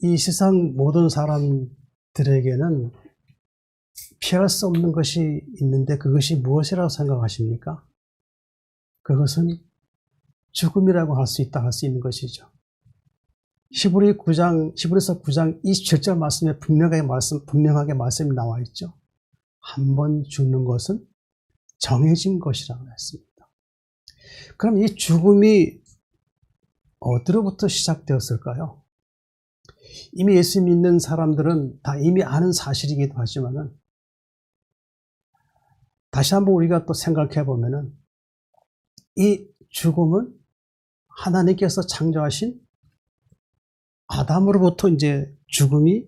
이 세상 모든 사람들에게는 피할 수 없는 것이 있는데 그것이 무엇이라고 생각하십니까? 그것은 죽음이라고 할 수 있다 할 수 있는 것이죠. 히브리서 9장 27절 말씀에 분명하게 말씀이 나와 있죠. 한 번 죽는 것은 정해진 것이라고 했습니다. 그럼 이 죽음이 어디로부터 시작되었을까요? 이미 예수 믿는 사람들은 다 이미 아는 사실이기도 하지만은 다시 한번 우리가 또 생각해 보면은 이 죽음은 하나님께서 창조하신 아담으로부터 이제 죽음이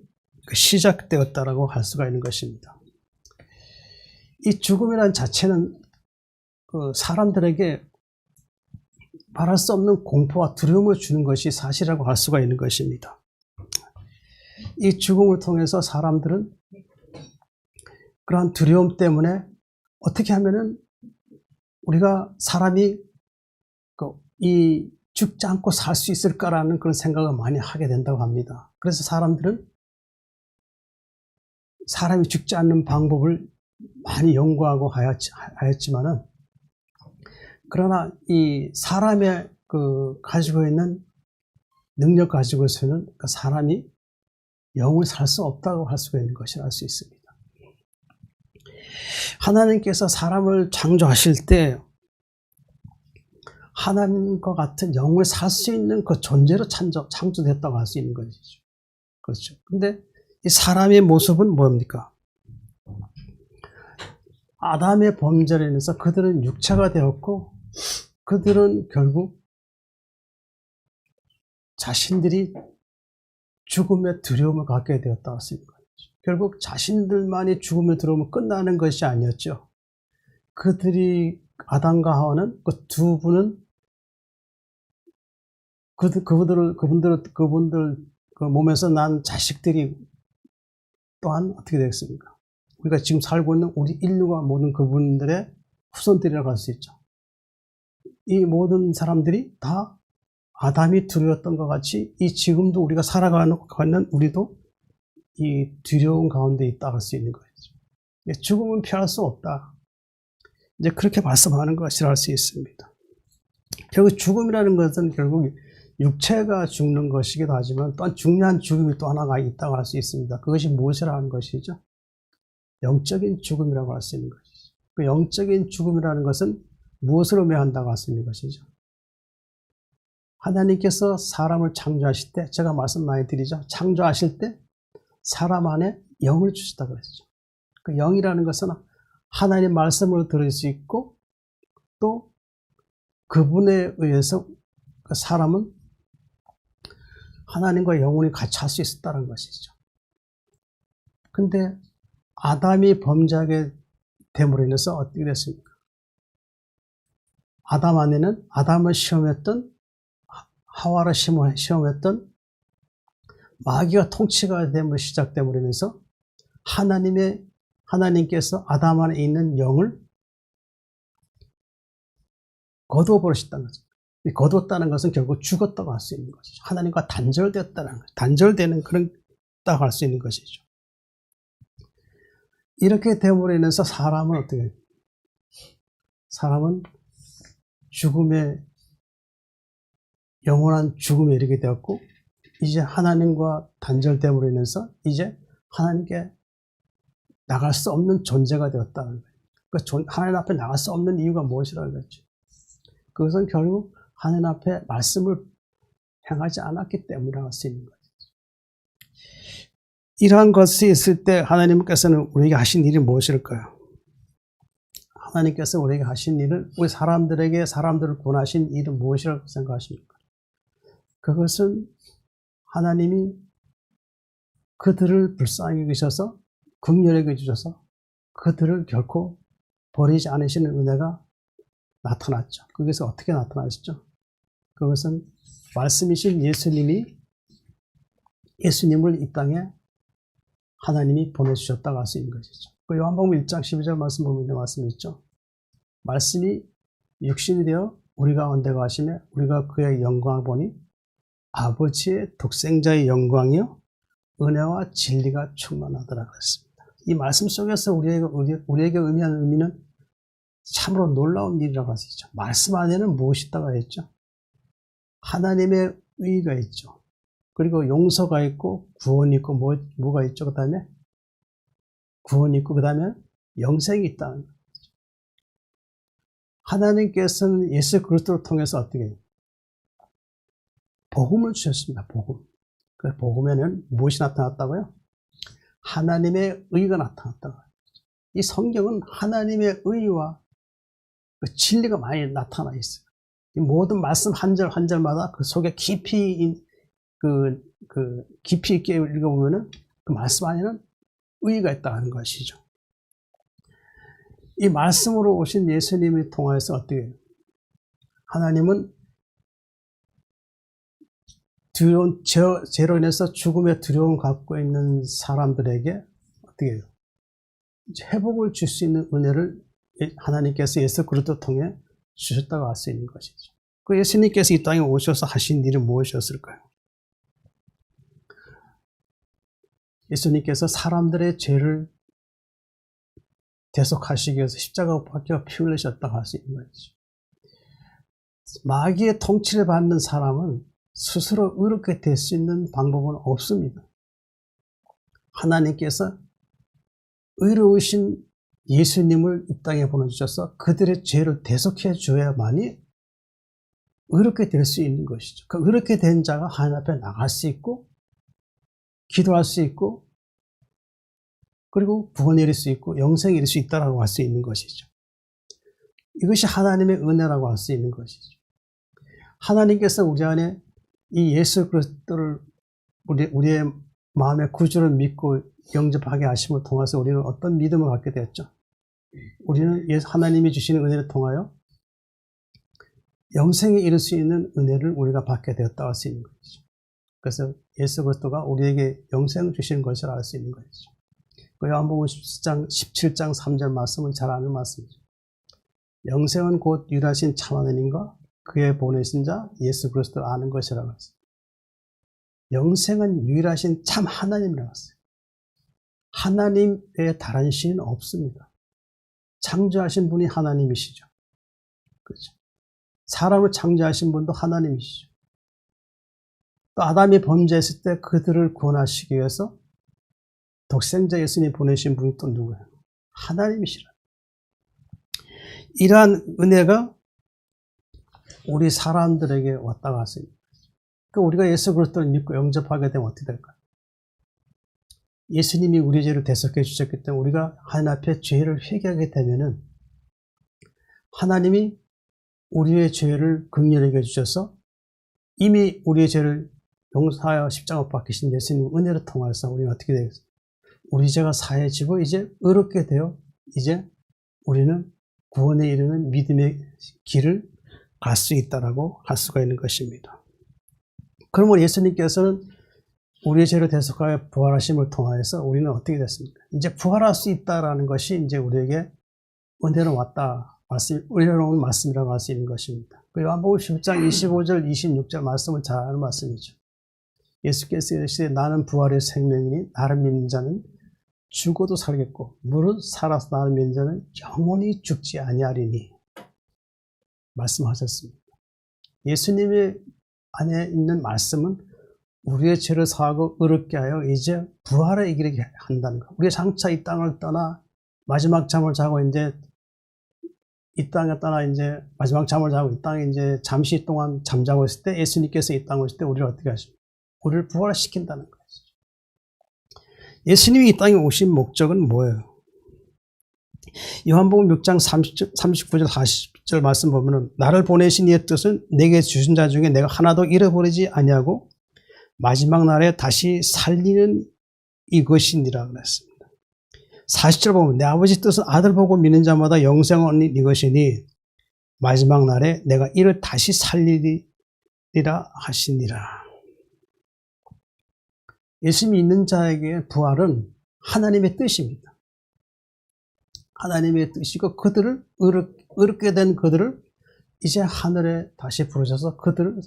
시작되었다라고 할 수가 있는 것입니다. 이 죽음이라는 자체는 사람들에게 말할 수 없는 공포와 두려움을 주는 것이 사실이라고 할 수가 있는 것입니다. 이 죽음을 통해서 사람들은 그러한 두려움 때문에 어떻게 하면은 우리가 사람이 이 죽지 않고 살 수 있을까라는 그런 생각을 많이 하게 된다고 합니다. 그래서 사람들은 사람이 죽지 않는 방법을 많이 연구하고 하였지만은 그러나 이 사람의 가지고 있는 능력 가지고서는 그 사람이 영을 살 수 없다고 할 수가 있는 것이라 할 수 있습니다. 하나님께서 사람을 창조하실 때 하나님과 같은 영을 살 수 있는 그 존재로 창조됐다고 할 수 있는 것이죠. 그렇죠. 근데 이 사람의 모습은 뭡니까? 아담의 범죄로 인해서 그들은 육체가 되었고 그들은 결국 자신들이 죽음의 두려움을 갖게 되었다고 할 수 있는 거죠. 결국 자신들만이 죽음의 두려움을 끝나는 것이 아니었죠. 그들이 아담과 하와는 그 두 분은 그분들 그 몸에서 난 자식들이 또한 어떻게 되겠습니까? 우리가 지금 살고 있는 우리 인류가 모든 그분들의 후손들이라고 할 수 있죠. 이 모든 사람들이 다 아담이 두려웠던 것 같이 이 지금도 우리가 살아가는 우리도 이 두려움 가운데 있다 할 수 있는 거죠. 죽음은 피할 수 없다. 이제 그렇게 말씀하는 것이라 할 수 있습니다. 결국 죽음이라는 것은 결국 육체가 죽는 것이기도 하지만 또한 중요한 죽음이 또 하나가 있다고 할 수 있습니다. 그것이 무엇이라는 것이죠? 영적인 죽음이라고 할 수 있는 것이죠. 그 영적인 죽음이라는 것은 무엇을 의미한다고 할 수 있는 것이죠? 하나님께서 사람을 창조하실 때 제가 말씀 많이 드리죠. 창조하실 때 사람 안에 영을 주셨다고 그랬죠. 그 영이라는 것은 하나님 말씀을 들을 수 있고 또 그분에 의해서 그 사람은 하나님과 영원히 같이 할 수 있었다는 것이죠. 근데 아담이 범죄하게 됨으로 인해서 어떻게 됐습니까? 아담 안에는 아담을 시험했던 하와를 시험했던 마귀가 통치가 됨으로 시작됨으로 인해서 하나님께서 아담 안에 있는 영을 거두어 버리셨다는 거죠. 거두었다는 것은 결국 죽었다고 할 수 있는 것이죠. 하나님과 단절되었다는 것, 단절되는 그런 딱 할 수 있는 것이죠. 이렇게 됨으로 인해서 사람은 죽음의 영원한 죽음에 이르게 되었고 이제 하나님과 단절됨으로 인해서 이제 하나님께 나갈 수 없는 존재가 되었다는 거예요. 그러니까 하나님 앞에 나갈 수 없는 이유가 무엇이라고 그랬죠? 그것은 결국 하나님 앞에 말씀을 행하지 않았기 때문이라고 할 수 있는 거죠. 이러한 것이 있을 때 하나님께서는 우리에게 하신 일이 무엇일까요? 하나님께서 우리에게 하신 일은 우리 사람들을 구원하신 일은 무엇이라고 생각하십니까? 그것은 하나님이 그들을 불쌍히 여기셔서 긍휼히 여기셔서 그들을 결코 버리지 않으시는 은혜가 나타났죠. 그것은 어떻게 나타나셨죠? 그것은 말씀이신 예수님을 이 땅에 하나님이 보내주셨다고 할 수 있는 것이죠. 그 요한복음 1장 12절 말씀 보면 있는 말씀이 있죠. 말씀이 육신이 되어 우리 가운데 가시며 우리가 그의 영광을 보니 아버지의 독생자의 영광이요 은혜와 진리가 충만하더라 그랬습니다. 이 말씀 속에서 우리에게 의미하는 의미는 참으로 놀라운 일이라고 할 수 있죠. 말씀 안에는 무엇이 있다고 했죠? 하나님의 의가 있죠. 그리고 용서가 있고 구원이 있고 뭐가 있죠? 그 다음에 구원이 있고 그 다음에 영생이 있다는 거죠. 하나님께서는 예수 그리스도를 통해서 어떻게 해요? 복음을 주셨습니다. 복음. 그 복음에는 무엇이 나타났다고요? 하나님의 의가 나타났다고. 이 성경은 하나님의 의와 그 진리가 많이 나타나 있어요. 이 모든 말씀 한 절 한 절마다 그 속에 깊이 있게 읽어보면은 그 말씀 안에는 의가 있다는 것이죠. 이 말씀으로 오신 예수님을 통해서 어떻게 해요? 하나님은 두려운 죄로 인해서 죽음의 두려움 갖고 있는 사람들에게 어떻게 해요? 회복을 줄 수 있는 은혜를 하나님께서 예수 그리스도 통해 주셨다고 할 수 있는 것이죠. 그 예수님께서 이 땅에 오셔서 하신 일은 무엇이었을까요? 예수님께서 사람들의 죄를 대속하시기 위해서 십자가에 박혀 피 흘리셨다고 할 수 있는 것이죠. 마귀의 통치를 받는 사람은 스스로 의롭게 될 수 있는 방법은 없습니다. 하나님께서 의로우신 예수님을 이 땅에 보내주셔서 그들의 죄를 대속해 줘야만이 의롭게 될 수 있는 것이죠. 그 의롭게 된 자가 하나님 앞에 나갈 수 있고 기도할 수 있고 그리고 구원을 이룰 수 있고 영생을 이룰 수 있다라고 할 수 있는 것이죠. 이것이 하나님의 은혜라고 할 수 있는 것이죠. 하나님께서 우리 안에 이 예수 그리스도를 우리의 마음의 구주를 믿고 영접하게 하심을 통해서 우리는 어떤 믿음을 갖게 되었죠? 우리는 하나님이 주시는 은혜를 통하여 영생에 이를 수 있는 은혜를 우리가 받게 되었다고 할 수 있는 것이죠. 그래서 예수 그리스도가 우리에게 영생을 주시는 것이라 할 수 있는 것이죠. 요한복음 17장 3절 말씀은 잘 아는 말씀이죠. 영생은 곧 유일하신 참 하나님과 그의 보내신 자 예수 그리스도를 아는 것이라고 했어요. 영생은 유일하신 참 하나님이라고 했어요. 하나님 외에 다른 신은 없습니다. 창조하신 분이 하나님이시죠. 그렇죠. 사람을 창조하신 분도 하나님이시죠. 또 아담이 범죄했을 때 그들을 구원하시기 위해서 독생자 예수님 보내신 분이 또 누구예요? 하나님이시라. 이러한 은혜가 우리 사람들에게 왔다 갔습니다. 그러니까 우리가 예수 그리스도를 믿고 영접하게 되면 어떻게 될까요? 예수님이 우리 죄를 대속해 주셨기 때문에 우리가 하나님 앞에 죄를 회개하게 되면은 하나님이 우리의 죄를 긍휼히 여겨 주셔서 이미 우리의 죄를 용서하여 십자가 박히신 예수님 은혜를 통해서 우리는 어떻게 되겠어요? 우리 죄가 사해지고 이제 의롭게 되어 이제 우리는 구원에 이르는 믿음의 길을 갈 수 있다라고 할 수가 있는 것입니다. 그러면 예수님께서는 우리의 죄를 대속하여 부활하심을 통하여서 우리는 어떻게 됐습니까? 이제 부활할 수 있다라는 것이 이제 우리에게 은혜로 왔다, 은혜로운 말씀이라고 할 수 있는 것입니다. 요한복음 10장 25절, 26절 말씀은 잘 아는 말씀이죠. 예수께서 이르시되 나는 부활의 생명이니 나를 믿는 자는 죽어도 살겠고 무릇 살아서 나를 믿는 자는 영원히 죽지 아니하리니 말씀하셨습니다. 예수님의 안에 있는 말씀은 우리의 죄를 사하고 의롭게 하여 이제 부활에 이르게 한다는 것. 우리가 장차 이 땅을 떠나 마지막 잠을 자고 이제 이 땅에 떠나 이제 마지막 잠을 자고 이 땅에 이제 잠시 동안 잠자고 있을 때 예수님께서 이 땅에 오실 때 우리를 어떻게 하십니까? 우리를 부활시킨다는 것이죠. 예수님이 이 땅에 오신 목적은 뭐예요? 요한복음 6장 39절 40절 말씀 보면은 나를 보내신 이의 뜻은 내게 주신 자 중에 내가 하나도 잃어버리지 아니하고 마지막 날에 다시 살리는 이것이니라 그랬습니다. 40절 보면 내 아버지 뜻은 아들 보고 믿는 자마다 영생은 이것이니 마지막 날에 내가 이를 다시 살리리라 하시니라. 예수님이 있는 자에게 부활은 하나님의 뜻입니다. 하나님의 뜻이고 그들을 의롭게 된 그들을 이제 하늘에 다시 부르셔서 그들을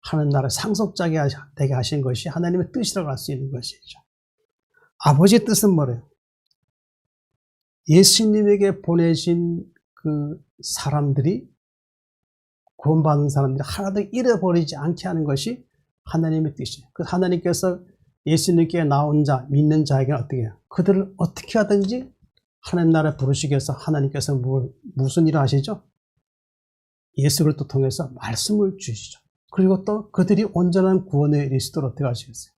하는 나라 상속자게 되게 하신 것이 하나님의 뜻이라고 할 수 있는 것이죠. 아버지의 뜻은 뭐래요? 예수님에게 보내신 그 사람들이, 구원받은 사람들이 하나도 잃어버리지 않게 하는 것이 하나님의 뜻이에요. 그 하나님께서 예수님께 나온 자, 믿는 자에게는 어떻게 해요? 그들을 어떻게 하든지 하나님 나라에 부르시기 위해서 하나님께서 무슨 일을 하시죠? 예수 그리스도 통해서 말씀을 주시죠. 그리고 또 그들이 온전한 구원에 이르시도록 어떻게 하시겠어요?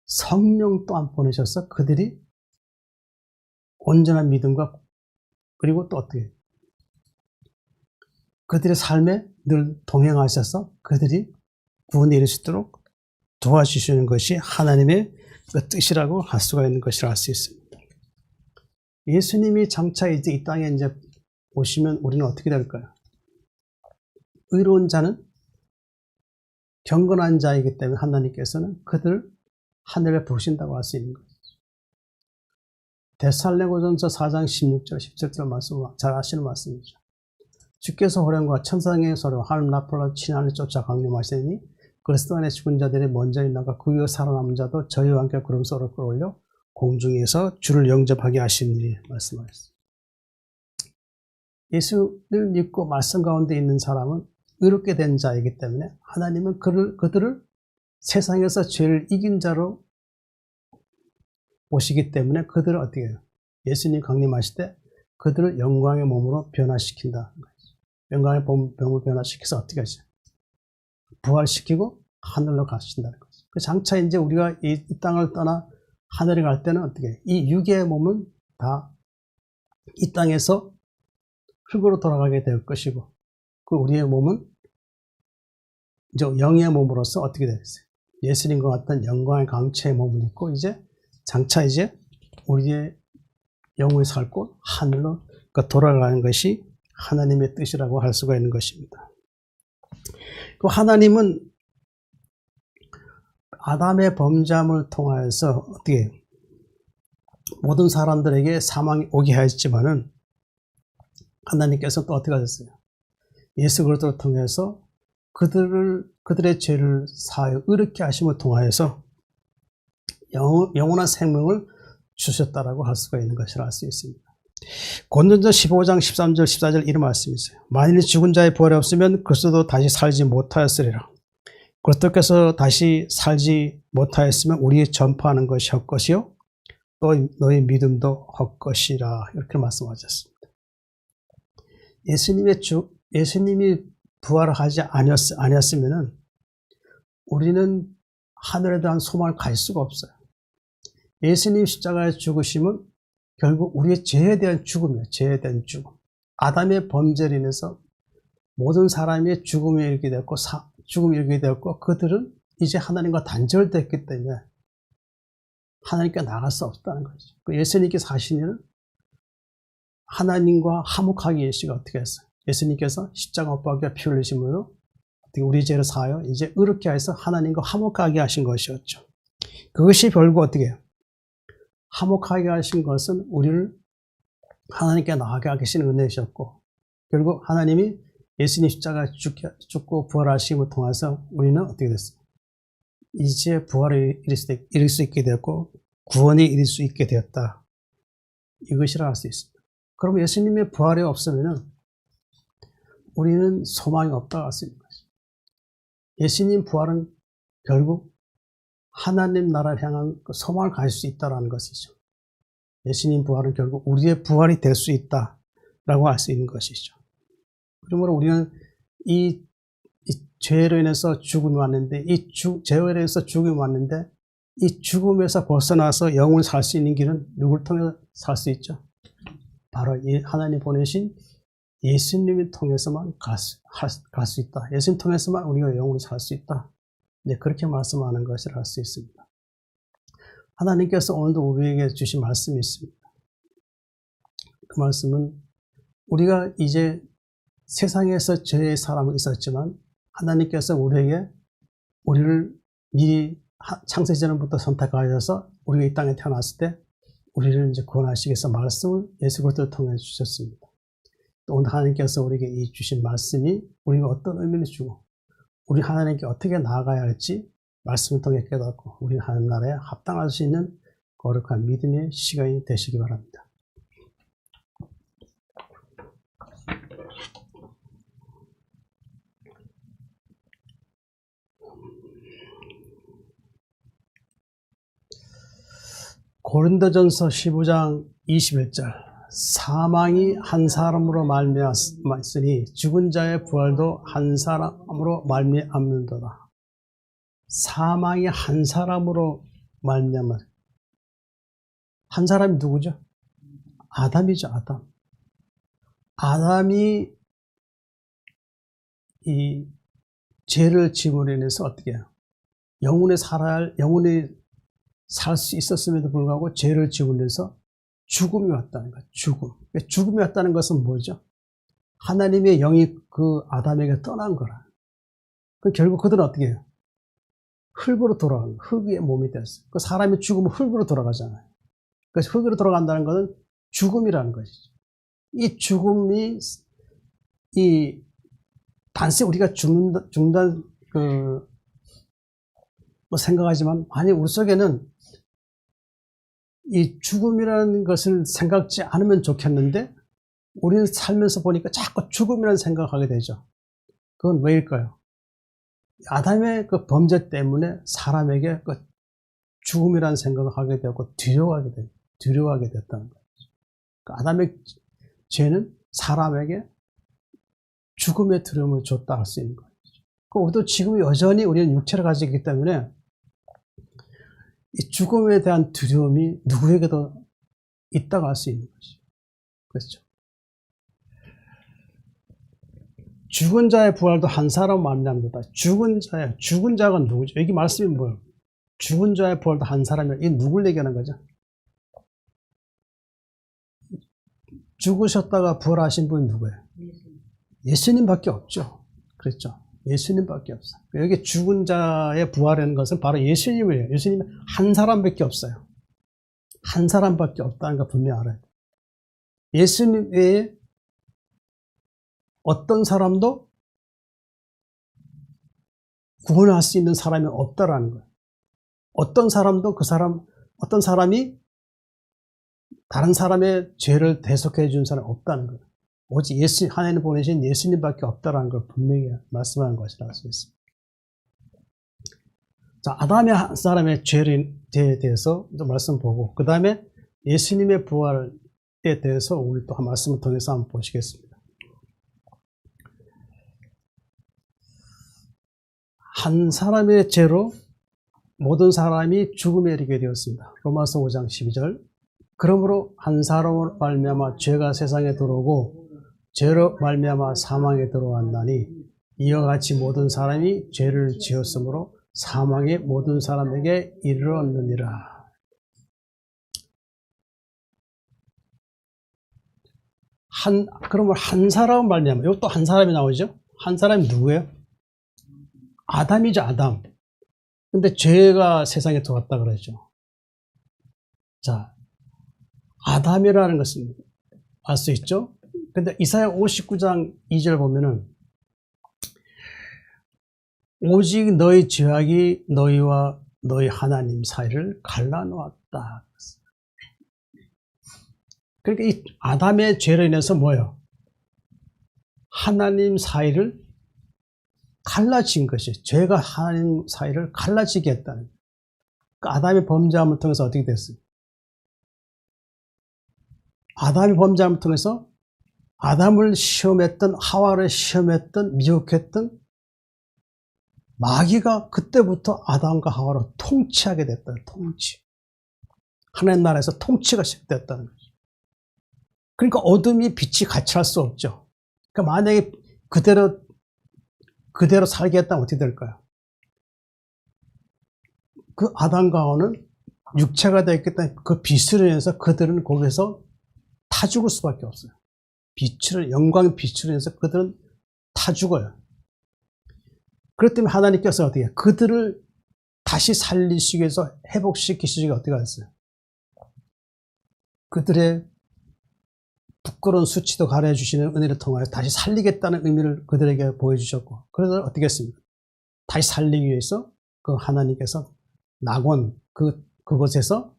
성령 또한 보내셔서 그들이 온전한 믿음과, 그리고 또 어떻게 해요? 그들의 삶에 늘 동행하셔서 그들이 구원에 이를 수 있도록 도와주시는 것이 하나님의 그 뜻이라고 할 수가 있는 것이라 할 수 있습니다. 예수님이 장차 이제 이 땅에 이제 오시면 우리는 어떻게 될까요? 의로운 자는 경건한 자이기 때문에 하나님께서는 그들을 하늘에 부르신다고 할 수 있는 거죠. 데살로니가전서 4장 16절 17절 말씀 잘 아시는 말씀이죠. 주께서 호련과 천상의 소리와 하늘 나팔로 친하를 쫓아 강림하시니 그리스도 안에 죽은 자들이 먼저 일어나가 그 위에 살아남은 자도 저희와 함께 구름 속으로 끌어올려 공중에서 주를 영접하게 하시니 말씀하셨습니다. 예수를 믿고 말씀 가운데 있는 사람은 의롭게 된 자이기 때문에 하나님은 그들을 세상에서 죄를 이긴 자로 보시기 때문에 그들을 어떻게 해요? 예수님 강림하실 때 그들을 영광의 몸으로 변화시킨다. 영광의 몸을 변화시켜서 어떻게 하죠? 부활시키고 하늘로 가신다는 거죠. 그 장차 이제 우리가 이 땅을 떠나 하늘에 갈 때는 어떻게 해요? 이 육의 몸은 다 이 땅에서 흙으로 돌아가게 될 것이고, 그 우리의 몸은 이제 영의 몸으로서 어떻게 되겠어요? 예수님과 같은 영광의 강체의 몸을 입고 이제 장차 이제 우리의 영혼이 살 곳 하늘로 돌아가는 것이 하나님의 뜻이라고 할 수가 있는 것입니다. 그 하나님은 아담의 범죄함을 통하여서 어떻게 모든 사람들에게 사망이 오게 하였지만은 하나님께서 또 어떻게 하셨어요? 예수 그리스도를 통해서 그들의 죄를 사하여 의롭게 하심을 통하여서 영원한 생명을 주셨다라고 할 수가 있는 것이라 할 수 있습니다. 고린도전서 15장 13절 14절 이런 말씀이 있어요. 만일 죽은 자의 부활이 없으면 그리스도도 다시 살지 못하였으리라. 그리스도께서 다시 살지 못하였으면 우리 전파하는 것이 헛것이요 또 너희 믿음도 헛것이라 이렇게 말씀하셨습니다. 예수님이 부활을 하지 아니었으면 우리는 하늘에 대한 소망을 갈 수가 없어요. 예수님 십자가에 죽으심은 결국 우리의 죄에 대한 죽음이에요. 죄에 대한 죽음. 아담의 범죄로 인해서 모든 사람이 죽음에 이르게 되었고 그들은 이제 하나님과 단절됐기 때문에 하나님께 나갈 수 없다는 거죠. 예수님께서 하신 일은 하나님과 화목하게 예수가 어떻게 했어요? 예수님께서 십자가 못 박혀 피 흘리심으로 우리 죄를 사하여 이제 의롭게 해서 하나님과 화목하게 하신 것이었죠. 그것이 결국 어떻게 해요? 화목하게 하신 것은 우리를 하나님께 나아가게 하시는 은혜이셨고, 결국 하나님이 예수님 십자가에 죽고 부활하심을 통해서 우리는 어떻게 됐어요? 이제 부활을 이룰 수 있게 되었고 구원에 이룰 수 있게 되었다. 이것이라 할 수 있습니다. 그럼 예수님의 부활이 없으면 우리는 소망이 없다고 할 수 있는 것이죠. 예수님 부활은 결국 하나님 나라를 향한 소망을 가질 수 있다는 것이죠. 예수님 부활은 결국 우리의 부활이 될 수 있다라고 할 수 있는 것이죠. 그러므로 우리는 이 죄로 인해서 죽음이 왔는데, 죄로 인해서 죽음이 왔는데, 이 죽음에서 벗어나서 영을 살 수 있는 길은 누굴 통해 살 수 있죠? 바로 하나님 보내신 예수님을 통해서만 갈 수 있다. 예수님 통해서만 우리가 영으로 살 수 있다. 네, 그렇게 말씀하는 것이라 할 수 있습니다. 하나님께서 오늘도 우리에게 주신 말씀이 있습니다. 그 말씀은 우리가 이제 세상에서 죄의 사람은 있었지만 하나님께서 우리를 미리 창세전부터 선택하셔서 우리가 이 땅에 태어났을 때 우리를 이제 구원하시기 위해서 말씀을 예수 그리스도를 통해 주셨습니다. 또 오늘 하나님께서 우리에게 이 주신 말씀이 우리가 어떤 의미를 주고 우리 하나님께 어떻게 나아가야 할지 말씀을 통해 깨닫고 우리 하나님 나라에 합당할 수 있는 거룩한 믿음의 시간이 되시기 바랍니다. 고린도전서 15장 21절 사망이 한 사람으로 말미암았으니 죽은 자의 부활도 한 사람으로 말미암는도다. 사망이 한 사람으로 말미암았. 한 사람이 누구죠? 아담이죠. 아담. 아담이 이 죄를 지음으로 인해서 어떻게 해요? 영원히 살 수 있었음에도 불구하고 죄를 지으면서 죽음이 왔다는 거예요. 죽음이 왔다는 것은 뭐죠? 하나님의 영이 그 아담에게 떠난 거라. 결국 그들은 어떻게 해요? 흙으로 돌아간 거예요. 흙의 몸이 됐어요. 그 사람이 죽으면 흙으로 돌아가잖아요. 그래서 흙으로 돌아간다는 것은 죽음이라는 것이죠. 이 죽음이 단지 우리가 죽는다 뭐 생각하지만 만약 우리 속에는 이 죽음이라는 것을 생각지 않으면 좋겠는데 우리는 살면서 보니까 자꾸 죽음이라는 생각을 하게 되죠. 그건 왜일까요? 아담의 그 범죄 때문에 사람에게 그 죽음이라는 생각을 하게 되고 두려워하게 됐다는 거죠. 아담의 죄는 사람에게 죽음의 두려움을 줬다 할 수 있는 거죠. 우리도 지금 여전히 우리는 육체를 가지고 있기 때문에 이 죽음에 대한 두려움이 누구에게도 있다고 할 수 있는 것이죠. 그렇죠. 죽은 자의 부활도 한 사람 말미암는다. 죽은 자가 누구죠? 여기 말씀이 뭐예요? 죽은 자의 부활도 한 사람이라. 이게 누굴 얘기하는 거죠? 죽으셨다가 부활하신 분이 누구예요? 예수님밖에 없죠. 그렇죠. 예수님밖에 없어요. 여기 죽은 자의 부활이라는 것은 바로 예수님이에요. 예수님 한 사람밖에 없어요. 한 사람밖에 없다는 거 분명히 알아야 돼요. 예수님 외에 어떤 사람도 구원할 수 있는 사람이 없다라는 거예요. 어떤 사람이 다른 사람의 죄를 대속해 준 사람이 없다는 거예요. 오직 하나님 보내신 예수님밖에 없다는 걸 분명히 말씀하는 것이라 할 수 있습니다. 자, 아담의 한 사람의 죄에 대해서 좀 말씀 보고, 그 다음에 예수님의 부활에 대해서 우리 또 한 말씀을 통해서 한번 보시겠습니다. 한 사람의 죄로 모든 사람이 죽음에 이르게 되었습니다. 로마서 5장 12절. 그러므로 한 사람으로 말미암아 죄가 세상에 들어오고 죄로 말미암아 사망에 들어왔나니 이와 같이 모든 사람이 죄를 지었으므로 사망이 모든 사람에게 이르렀느니라. 그러면 한 사람 말미암아, 이것도 한 사람이 나오죠? 한 사람이 누구예요? 아담이죠, 아담. 근데 죄가 세상에 들어왔다 그러죠. 자, 아담이라는 것은 알 수 있죠? 근데 이사야 59장 2절 보면은 오직 너희 죄악이 너희와 너희 하나님 사이를 갈라놓았다. 그러니까 이 아담의 죄로 인해서 뭐예요? 하나님 사이를 갈라진 것이, 죄가 하나님 사이를 갈라지게 했다는 거예요. 그러니까 아담의 범죄함을 통해서 어떻게 됐어요? 아담의 범죄함을 통해서 아담을 시험했던, 하와를 시험했던, 미혹했던 마귀가 그때부터 아담과 하와를 통치하게 됐다. 통치. 하나님 나라에서 통치가 시작됐다는 거죠. 그러니까 어둠이 빛이 같이 할 수 없죠. 그러니까 만약에 그대로 살게 했다면 어떻게 될까요? 그 아담과 하와는 육체가 되었기 때문에 그 빛으로 인해서 그들은 거기서 타 죽을 수밖에 없어요. 영광의 빛으로 인해서 그들은 타 죽어요. 그렇기 때문에 하나님께서 어떻게 해요? 그들을 다시 살리시기 위해서 회복시키시기 위해서 어떻게 하셨어요? 그들의 부끄러운 수치도 가려해 주시는 은혜를 통하여 다시 살리겠다는 의미를 그들에게 보여주셨고, 그래서 어떻게 했습니까? 다시 살리기 위해서 그 하나님께서 낙원, 그곳에서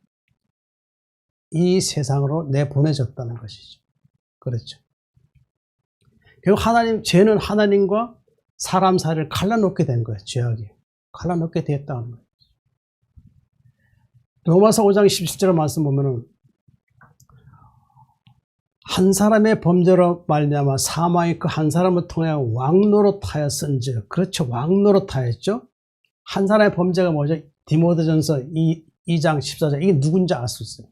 이 세상으로 내보내졌다는 것이죠. 그렇죠. 결국 죄는 하나님과 사람 사이를 갈라놓게 된 거예요. 죄악이. 갈라놓게 되었다는 거예요. 로마서 5장 17절 말씀 보면은 한 사람의 범죄로 말미암아 사망이 그 한 사람을 통해 왕노릇하였은즉. 그렇죠. 왕노릇하였죠. 한 사람의 범죄가 뭐죠? 디모데전서 2장 14절. 이게 누군지 알 수 있어요.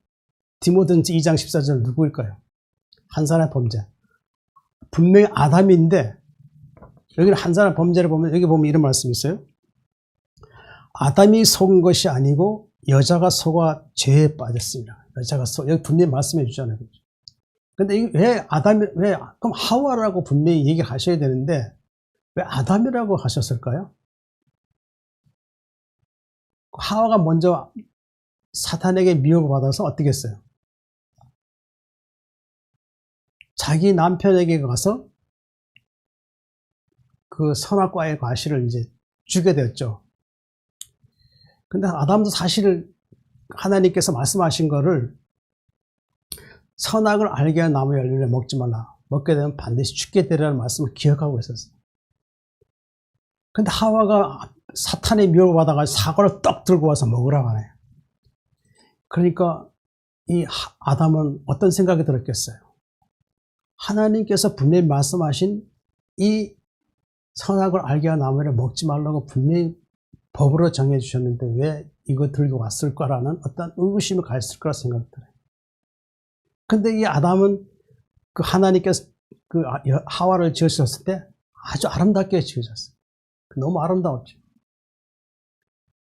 디모데전서 2장 14절 누구일까요? 한 사람의 범죄. 분명히 아담인데 여기는 한 사람의 범죄를 보면 여기 보면 이런 말씀이 있어요. 아담이 속은 것이 아니고 여자가 속아 죄에 빠졌습니다. 여자가 여기 분명히 말씀해 주잖아요. 근데 그럼 하와라고 분명히 얘기하셔야 되는데 왜 아담이라고 하셨을까요? 하와가 먼저 사탄에게 미혹을 받아서 어떻게 했어요? 자기 남편에게 가서 그 선악과의 과실을 이제 주게 되었죠. 근데 아담도 사실 하나님께서 말씀하신 거를 선악을 알게 한 나무 열매를 먹지 말라. 먹게 되면 반드시 죽게 되리라는 말씀을 기억하고 있었어요. 근데 하와가 사탄의 미혹을 받아가 사과를 떡 들고 와서 먹으라고 하네. 그러니까 이 아담은 어떤 생각이 들었겠어요? 하나님께서 분명히 말씀하신 이 선악을 알게 한 나무를 먹지 말라고 분명히 법으로 정해 주셨는데 왜 이거 들고 왔을까라는 어떤 의구심이 가 있을 거라 생각이 들어요. 근데 이 아담은 그 하나님께서 그 하와를 지으셨을 때 아주 아름답게 지으셨어요. 너무 아름다웠죠.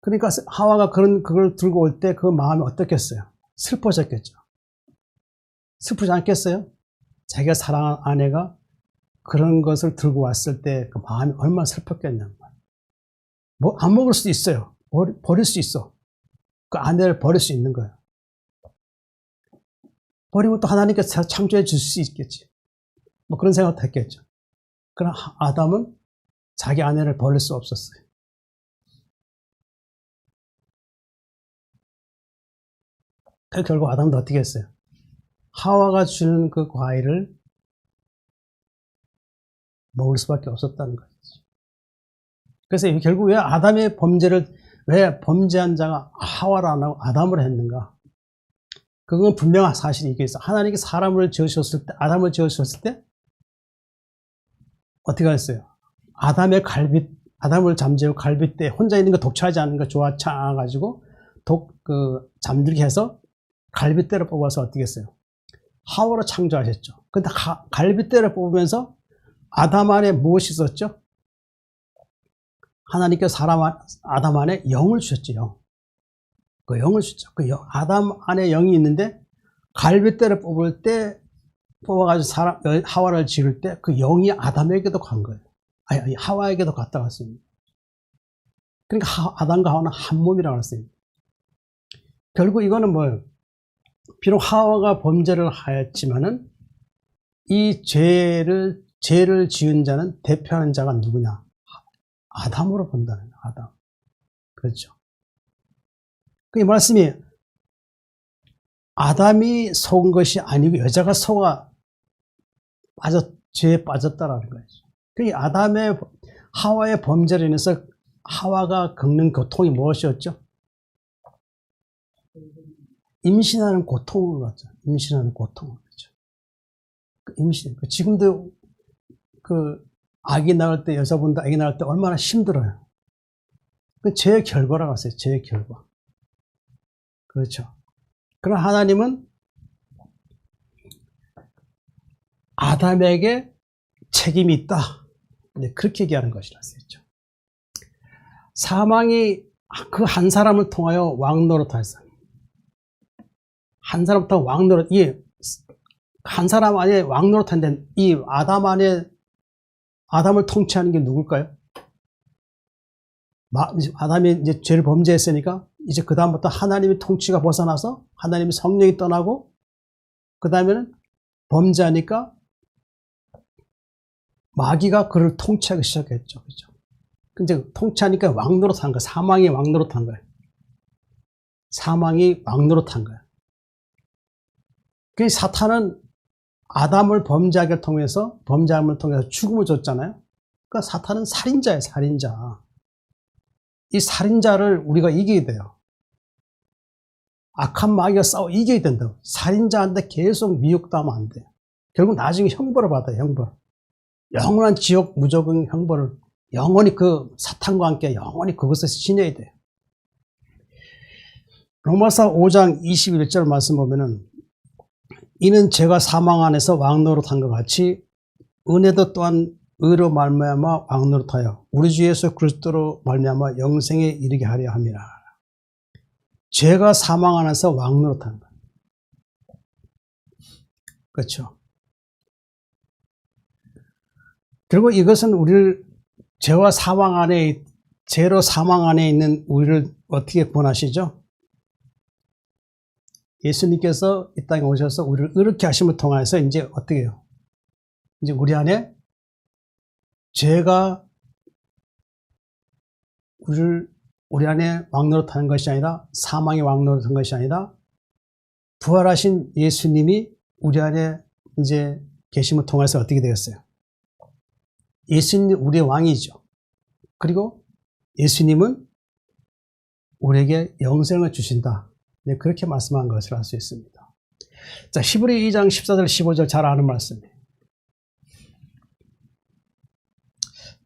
그러니까 하와가 그걸 들고 올 때 그 마음이 어떻겠어요? 슬퍼졌겠죠. 슬프지 않겠어요? 자기가 사랑한 아내가 그런 것을 들고 왔을 때 그 마음이 얼마나 슬펐겠냐는 말이에요. 뭐 안 먹을 수도 있어요. 버릴 수 있어. 그 아내를 버릴 수 있는 거예요. 버리고 또 하나님께서 창조해 줄 수 있겠지. 뭐 그런 생각도 했겠죠. 그러나 아담은 자기 아내를 버릴 수 없었어요. 결국 아담도 어떻게 했어요? 하와가 주는 그 과일을 먹을 수밖에 없었다는 거죠. 그래서 결국 왜 아담의 범죄를, 왜 범죄한 자가 하와를 안 하고 아담을 했는가? 그건 분명한 사실이 이게 있어. 하나님께 사람을 지으셨을 때, 아담을 지으셨을 때, 어떻게 했어요? 아담을 잠재우고 갈빗대, 혼자 있는 거 독차지 않는 거 좋아치 않아가지고, 잠들게 해서 갈빗대를 뽑아서 어떻게 했어요? 하와로 창조하셨죠. 근데 갈빗대를 뽑으면서 아담 안에 무엇이 있었죠? 하나님께서 아담 안에 영을 주셨죠, 영. 그 영을 주죠. 아담 안에 영이 있는데, 갈빗대를 뽑아가지고 하와를 지을 때, 그 영이 아담에게도 간 거예요. 아니, 하와에게도 갔다 갔습니다. 그러니까 아담과 하와는 한 몸이라고 했습니다. 결국 이거는 뭐예요? 비록 하와가 범죄를 하였지만은, 이 죄를 지은 자는 대표하는 자가 누구냐? 아담으로 본다는 거예요, 아담. 그렇죠. 그 말씀이 아담이 속은 것이 아니고 여자가 속아 죄에 빠졌다라는 거죠. 그 하와의 범죄로 인해서 하와가 겪는 고통이 무엇이었죠? 임신하는 고통을 갖죠. 임신하는 고통을 갖죠. 지금도 아기 낳을 때, 여자분도 아기 낳을 때 얼마나 힘들어요. 그 죄의 결과라고 하세요. 죄의 결과. 그렇죠. 그러나 하나님은 아담에게 책임이 있다. 네, 그렇게 얘기하는 것이라 했죠. 사망이 그 한 사람을 통하여 왕노릇하였어요. 한 사람부터 왕노릇, 한 사람 안에 왕노릇한데 이 아담을 통치하는 게 누굴까요? 아담이 이제 죄를 범죄했으니까 이제 그 다음부터 하나님의 통치가 벗어나서 하나님의 성령이 떠나고 그 다음에는 범죄하니까 마귀가 그를 통치하기 시작했죠. 그렇죠? 근데 통치하니까 왕노릇한 거예요. 사망이 왕노릇한 거예요. 사망이 왕노릇한 거예요. 그 사탄은 아담을 범죄함을 통해서 죽음을 줬잖아요. 그러니까 사탄은 살인자예요, 살인자. 이 살인자를 우리가 이겨야 돼요. 악한 마귀가 싸워 이겨야 된다고. 살인자한테 계속 미혹당하면 안 돼요. 결국 나중에 형벌을 받아요, 형벌. 영원한 지옥 무조건 형벌을 영원히 그 사탄과 함께 영원히 그것을 지내야 돼요. 로마서 5장 21절 말씀 보면은 이는 죄가 사망 안에서 왕노릇한 것 같이 은혜도 또한 의로 말미암아 왕노릇하여 우리 주 예수 그리스도로 말미암아 영생에 이르게 하려 함이라. 죄가 사망 안에서 왕노릇한 것. 그렇죠. 그리고 이것은 우리를 죄와 사망 안에, 죄로 사망 안에 있는 우리를 어떻게 구원하시죠? 예수님께서 이 땅에 오셔서 우리를 의롭게 하심을 통해서 이제 어떻게 해요? 이제 우리 안에 죄가 우리 안에 왕노릇하는 것이 아니라 사망이 왕노릇한 것이 아니라 부활하신 예수님이 우리 안에 이제 계심을 통해서 어떻게 되겠어요? 예수님 우리의 왕이죠. 그리고 예수님은 우리에게 영생을 주신다. 네, 그렇게 말씀한 것을 알 수 있습니다. 자, 히브리 2장 14절 15절 잘 아는 말씀이에요.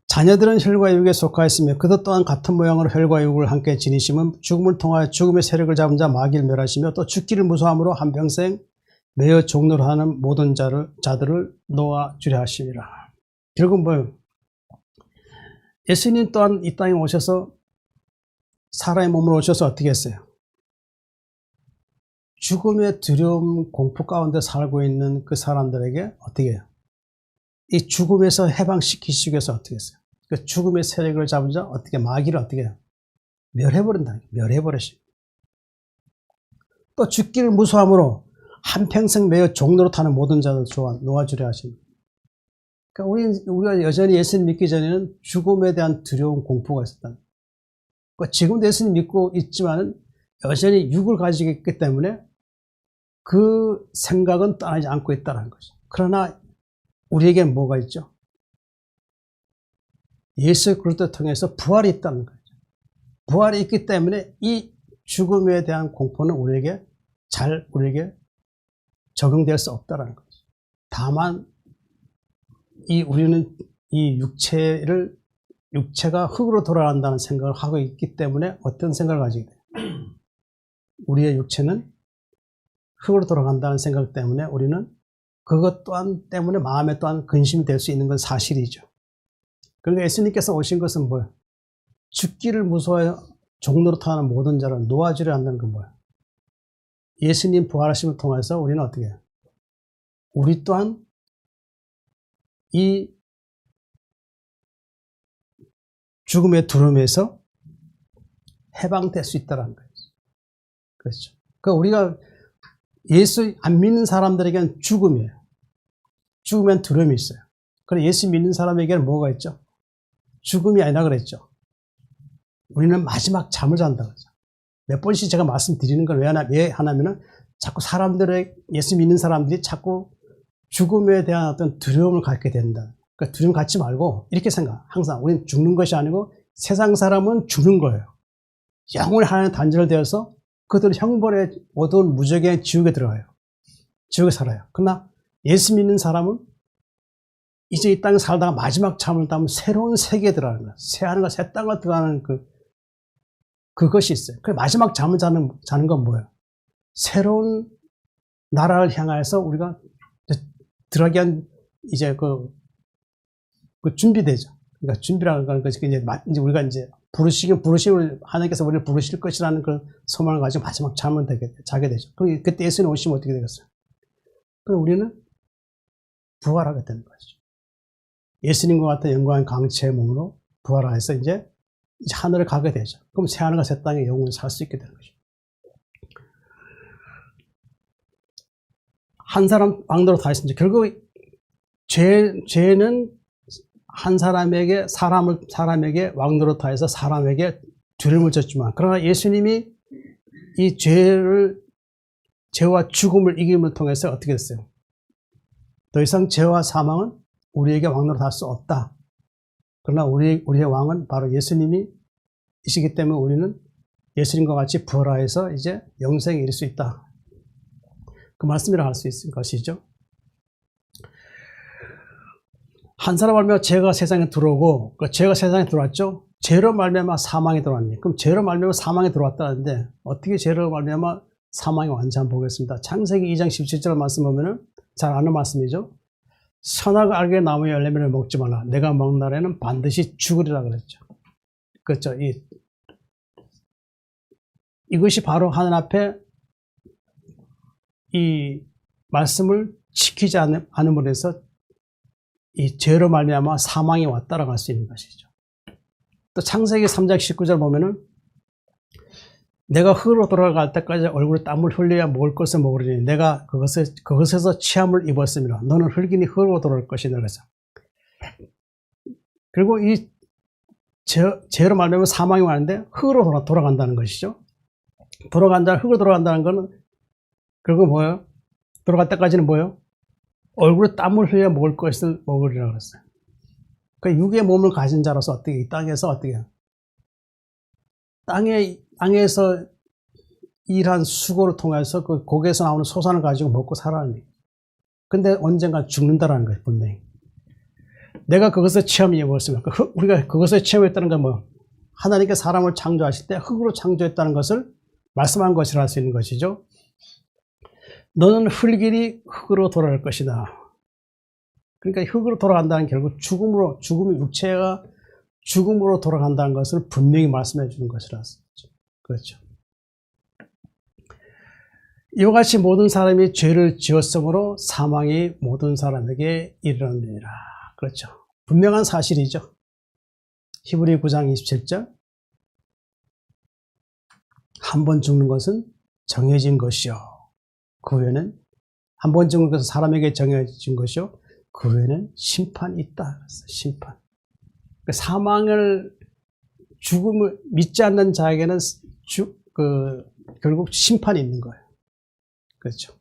자녀들은 혈과 육에 속하였으며 그도 또한 같은 모양으로 혈과 육을 함께 지니심은 죽음을 통하여 죽음의 세력을 잡은 자 마귀를 멸하시며 또 죽기를 무서함으로 한평생 매어 종노릇하는 모든 자들을 놓아주려 하심이라. 결국 뭐예요? 예수님 또한 이 땅에 오셔서 사람의 몸으로 오셔서 어떻게 했어요? 죽음의 두려움, 공포 가운데 살고 있는 그 사람들에게 어떻게 해요? 이 죽음에서 해방시키시기 위해서 어떻게 했어요? 그 죽음의 세력을 잡은 자, 어떻게, 마귀를 어떻게 해요? 멸해버린다. 멸해버리시. 또 죽기를 무서함으로 한평생 매어 종노릇하는 모든 자들 놓아주려 하십니다. 그러니까 우리가 여전히 예수님 믿기 전에는 죽음에 대한 두려움, 공포가 있었다. 그러니까 지금도 예수님 믿고 있지만은 여전히 육을 가지고 있기 때문에 그 생각은 떠나지 않고 있다는 거죠. 그러나 우리에게는 뭐가 있죠? 예수 그리스도를 통해서 부활이 있다는 거죠. 부활이 있기 때문에 이 죽음에 대한 공포는 우리에게 적용될 수 없다는 거죠. 다만 우리는 이 육체가 흙으로 돌아간다는 생각을 하고 있기 때문에 어떤 생각을 가지게 돼요? 우리의 육체는 흙으로 돌아간다는 생각 때문에 우리는 그것 또한 때문에 마음에 또한 근심이 될 수 있는 건 사실이죠. 그러니까 예수님께서 오신 것은 뭐예요? 죽기를 무서워해 종노릇하는 모든 자를 놓아주려 한다는 건 뭐예요? 예수님 부활하심을 통해서 우리는 어떻게 해요? 우리 또한 이 죽음의 두려움에서 해방될 수 있다는 거예요. 그렇죠. 그러니까 우리가 예수 안 믿는 사람들에게는 죽음이에요. 죽으면 두려움이 있어요. 그런데 예수 믿는 사람에게는 뭐가 있죠? 죽음이 아니라 그랬죠. 우리는 마지막 잠을 잔다 그러죠. 몇 번씩 제가 말씀드리는 걸 왜 하냐면은 자꾸 예수 믿는 사람들이 자꾸 죽음에 대한 어떤 두려움을 갖게 된다. 그러니까 두려움 갖지 말고 이렇게 항상 우리는 죽는 것이 아니고 세상 사람은 죽는 거예요. 영원히 하나님 단절되어서 그들은 형벌의 어두운 무적의 지옥에 들어가요. 지옥에 살아요. 그러나 예수 믿는 사람은 이제 이 땅에 살다가 마지막 잠을 자면 새로운 세계에 들어가는 거예요. 새 하늘과 새 땅을 들어가는 그것이 있어요. 그 마지막 잠을 자는 건 뭐예요? 새로운 나라를 향해서 우리가 들어가기 위한 이제 그 준비되죠. 그러니까 준비라는 건 이제 우리가 이제 부르심을 하나님께서 우리를 부르실 것이라는 그 소망을 가지고 마지막 잠을 자게 되죠. 그럼 그때 예수님 오시면 어떻게 되겠어요? 그럼 우리는 부활하게 되는 것이죠. 예수님과 같은 영광의 강체의 몸으로 부활해서 이제 하늘을 가게 되죠. 그럼 새 하늘과 새 땅에 영원히 살 수 있게 되는 거죠. 한 사람 왕도로 다 있습니다. 결국 죄는 한 사람에게 왕도로 다해서 사람에게 두려움을 줬지만, 그러나 예수님이 이 죄를 죄와 죽음을 이김을 통해서 어떻게 됐어요? 더 이상 죄와 사망은 우리에게 왕노릇 할 수 없다. 그러나 우리의 왕은 바로 예수님이시기 때문에 우리는 예수님과 같이 부활하여서 이제 영생에 이를 수 있다. 그 말씀이라 할 수 있을 것이죠. 한 사람 말미암아 죄가 세상에 들어오고, 그 죄가 세상에 들어왔죠. 죄로 말미암아 사망이 들어왔니? 그럼 죄로 말미암아 사망이 들어왔다는데 어떻게 죄로 말미암아 사망이 왔는지 한번 보겠습니다. 창세기 2장 17절 말씀 보면은 잘 아는 말씀이죠. 선악을 알게 나무의 열매를 먹지 말라. 내가 먹는 날에는 반드시 죽으리라 그랬죠. 그렇죠. 이것이 바로 하늘 앞에 이 말씀을 지키지 않음으로 해서 이 죄로 말미암아 사망이 왔다라고 할 수 있는 것이죠. 또 창세기 3장 19절 보면은 내가 흙으로 돌아갈 때까지 얼굴에 땀을 흘려야 먹을 것을 먹으리니 내가 그것에서 취함을 입었습니다. 너는 흙이니 흙으로 돌아갈 것이다. 그래서 그리고 이 죄로 말미암아 사망이 왔는데 흙으로 돌아간다는 것이죠. 흙으로 돌아간다는 것은 그리고 뭐예요? 돌아갈 때까지는 뭐예요? 얼굴에 땀을 흘려야 먹을 것을 먹으리라고 했어요. 그 육의 몸을 가진 자로서 어떻게 이 땅에서 어떻게 땅에서 일한 수고를 통해서 그 고기에서 나오는 소산을 가지고 먹고 살아는 거예요. 근데 언젠가 죽는다라는 거예요, 분명히. 내가 그것을 체험해 보았으면, 우리가 그것을 체험했다는 건 뭐, 하나님께 사람을 창조하실 때 흙으로 창조했다는 것을 말씀한 것이라 할 수 있는 것이죠. 너는 흙이니 흙으로 돌아갈 것이다. 그러니까 흙으로 돌아간다는 결국 죽음의 육체가 죽음으로 돌아간다는 것을 분명히 말씀해 주는 것이라. 그렇죠. 이와 같이 모든 사람이 죄를 지었으므로 사망이 모든 사람에게 이르렀느니라. 그렇죠. 분명한 사실이죠. 히브리 9장 27절. 한 번 죽는 것은 정해진 것이요. 그 후에는 한 번 죽는 것은 사람에게 정해진 것이요. 그 후에는 심판이 있다. 심판. 죽음을 믿지 않는 자에게는 결국 심판이 있는 거예요. 그렇죠.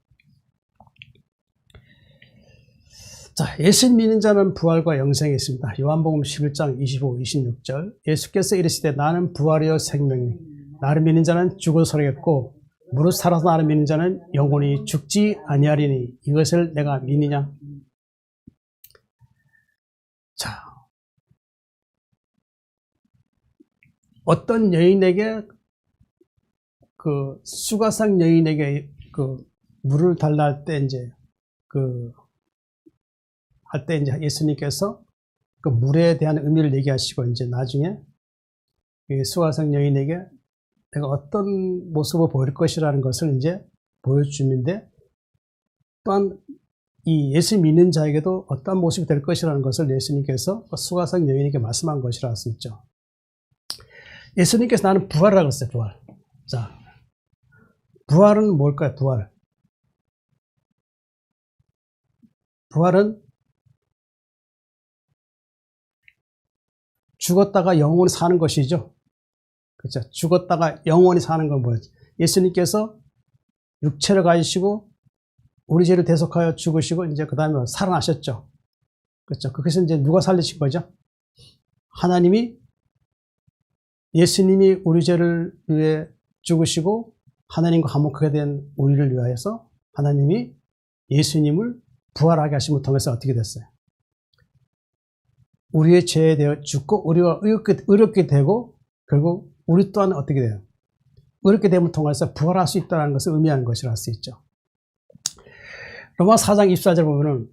자, 예수 믿는 자는 부활과 영생이 있습니다. 요한복음 11장 25, 26절. 예수께서 이르시되 나는 부활이요 생명이 나를 믿는 자는 죽어도 살겠고 무릇 살아서 나를 믿는 자는 영원히 죽지 아니하리니 이것을 내가 믿느냐? 자, 어떤 여인에게 수가상 여인에게 물을 달라 할 때 이제 예수님께서 그 물에 대한 의미를 얘기하시고 이제 나중에 수가상 여인에게 내가 어떤 모습을 보일 것이라는 것을 이제 보여주는데 또한 이 예수 믿는 자에게도 어떤 모습이 될 것이라는 것을 예수님께서 수가상 여인에게 말씀한 것이라 할 수 있죠. 예수님께서 나는 부활이라고 했어요. 부활. 자, 부활은 뭘까요? 부활은 죽었다가 영원히 사는 것이죠. 그렇죠. 죽었다가 영원히 사는 건 뭐예요? 예수님께서 육체를 가지시고 우리 죄를 대속하여 죽으시고 이제 그 다음에 살아나셨죠. 그렇죠. 그것은 이제 누가 살리신 거죠? 하나님이 예수님이 우리 죄를 위해 죽으시고 하나님과 화목하게 된 우리를 위하여서 하나님이 예수님을 부활하게 하심을 통해서 어떻게 됐어요? 우리의 죄에 대해 죽고 우리가 의롭게 되고 결국 우리 또한 어떻게 돼요? 의롭게 됨을 통해서 부활할 수 있다는 것을 의미하는 것이라 할 수 있죠. 로마 4장 24절 보면은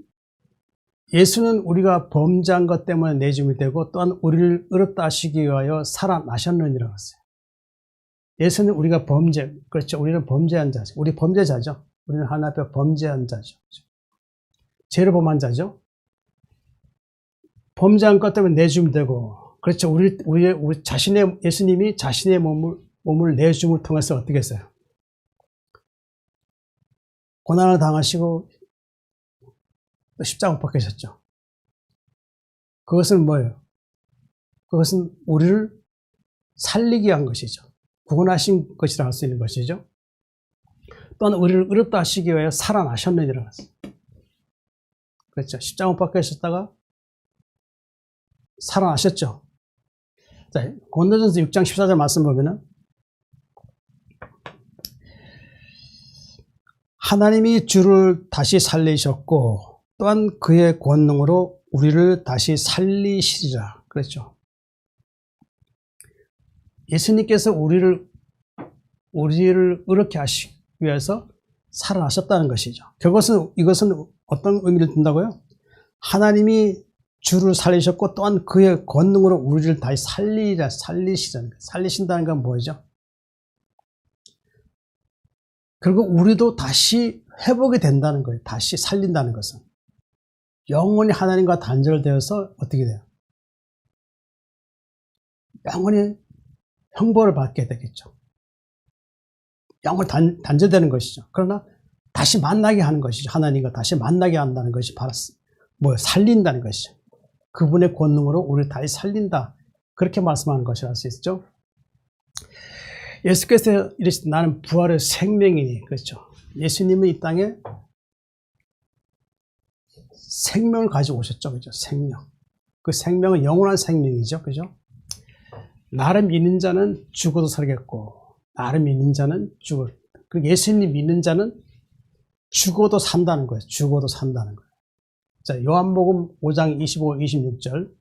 예수는 우리가 범죄한 것 때문에 내줌이 되고 또한 우리를 의롭다 하시기 위하여 살아나셨느니라고 했어요. 예수는 우리가 그렇죠. 우리는 범죄한 자죠. 우리 범죄자죠. 우리는 하나님 앞에 범죄한 자죠. 죄를 범한 자죠. 범죄한 것 때문에 내줌이 되고, 그렇죠. 우리 예수님이 자신의 몸을 내줌을 통해서 어떻게 했어요? 고난을 당하시고 십자가 못 박히셨죠. 그것은 뭐예요? 그것은 우리를 살리기 위한 것이죠. 구원하신 것이라 할 수 있는 것이죠. 또한 우리를 의롭다 하시기 위하여 살아나셨느니라 그랬어요. 그렇죠. 십자가 못 박혀 있었다가 살아나셨죠. 자, 고린도전서 6장 14절 말씀 보면은 하나님이 주를 다시 살리셨고 또한 그의 권능으로 우리를 다시 살리시리라 그랬죠. 예수님께서 우리를 의롭게 하시기 위해서 살아나셨다는 것이죠. 이것은 어떤 의미를 둔다고요? 하나님이 주를 살리셨고 또한 그의 권능으로 우리를 다시 살리시라는 거예요. 살리신다는 건 뭐죠? 그리고 우리도 다시 회복이 된다는 거예요. 다시 살린다는 것은. 영원히 하나님과 단절되어서 어떻게 돼요? 영원히 형벌을 받게 되겠죠. 영원히 단절되는 것이죠. 그러나 다시 만나게 하는 것이죠. 하나님과 다시 만나게 한다는 것이 바로 살린다는 것이죠. 그분의 권능으로 우리를 다시 살린다. 그렇게 말씀하는 것이라 할 수 있죠. 예수께서 이르시되 나는 부활의 생명이니. 그렇죠. 예수님은 이 땅에 생명을 가지고 오셨죠. 그죠? 생명. 그 생명은 영원한 생명이죠. 그죠? 나를 믿는 자는 죽어도 살겠고, 나를 믿는 자는 그리고 예수님 믿는 자는 죽어도 산다는 거예요. 죽어도 산다는 거예요. 자, 요한복음 5장 25, 26절.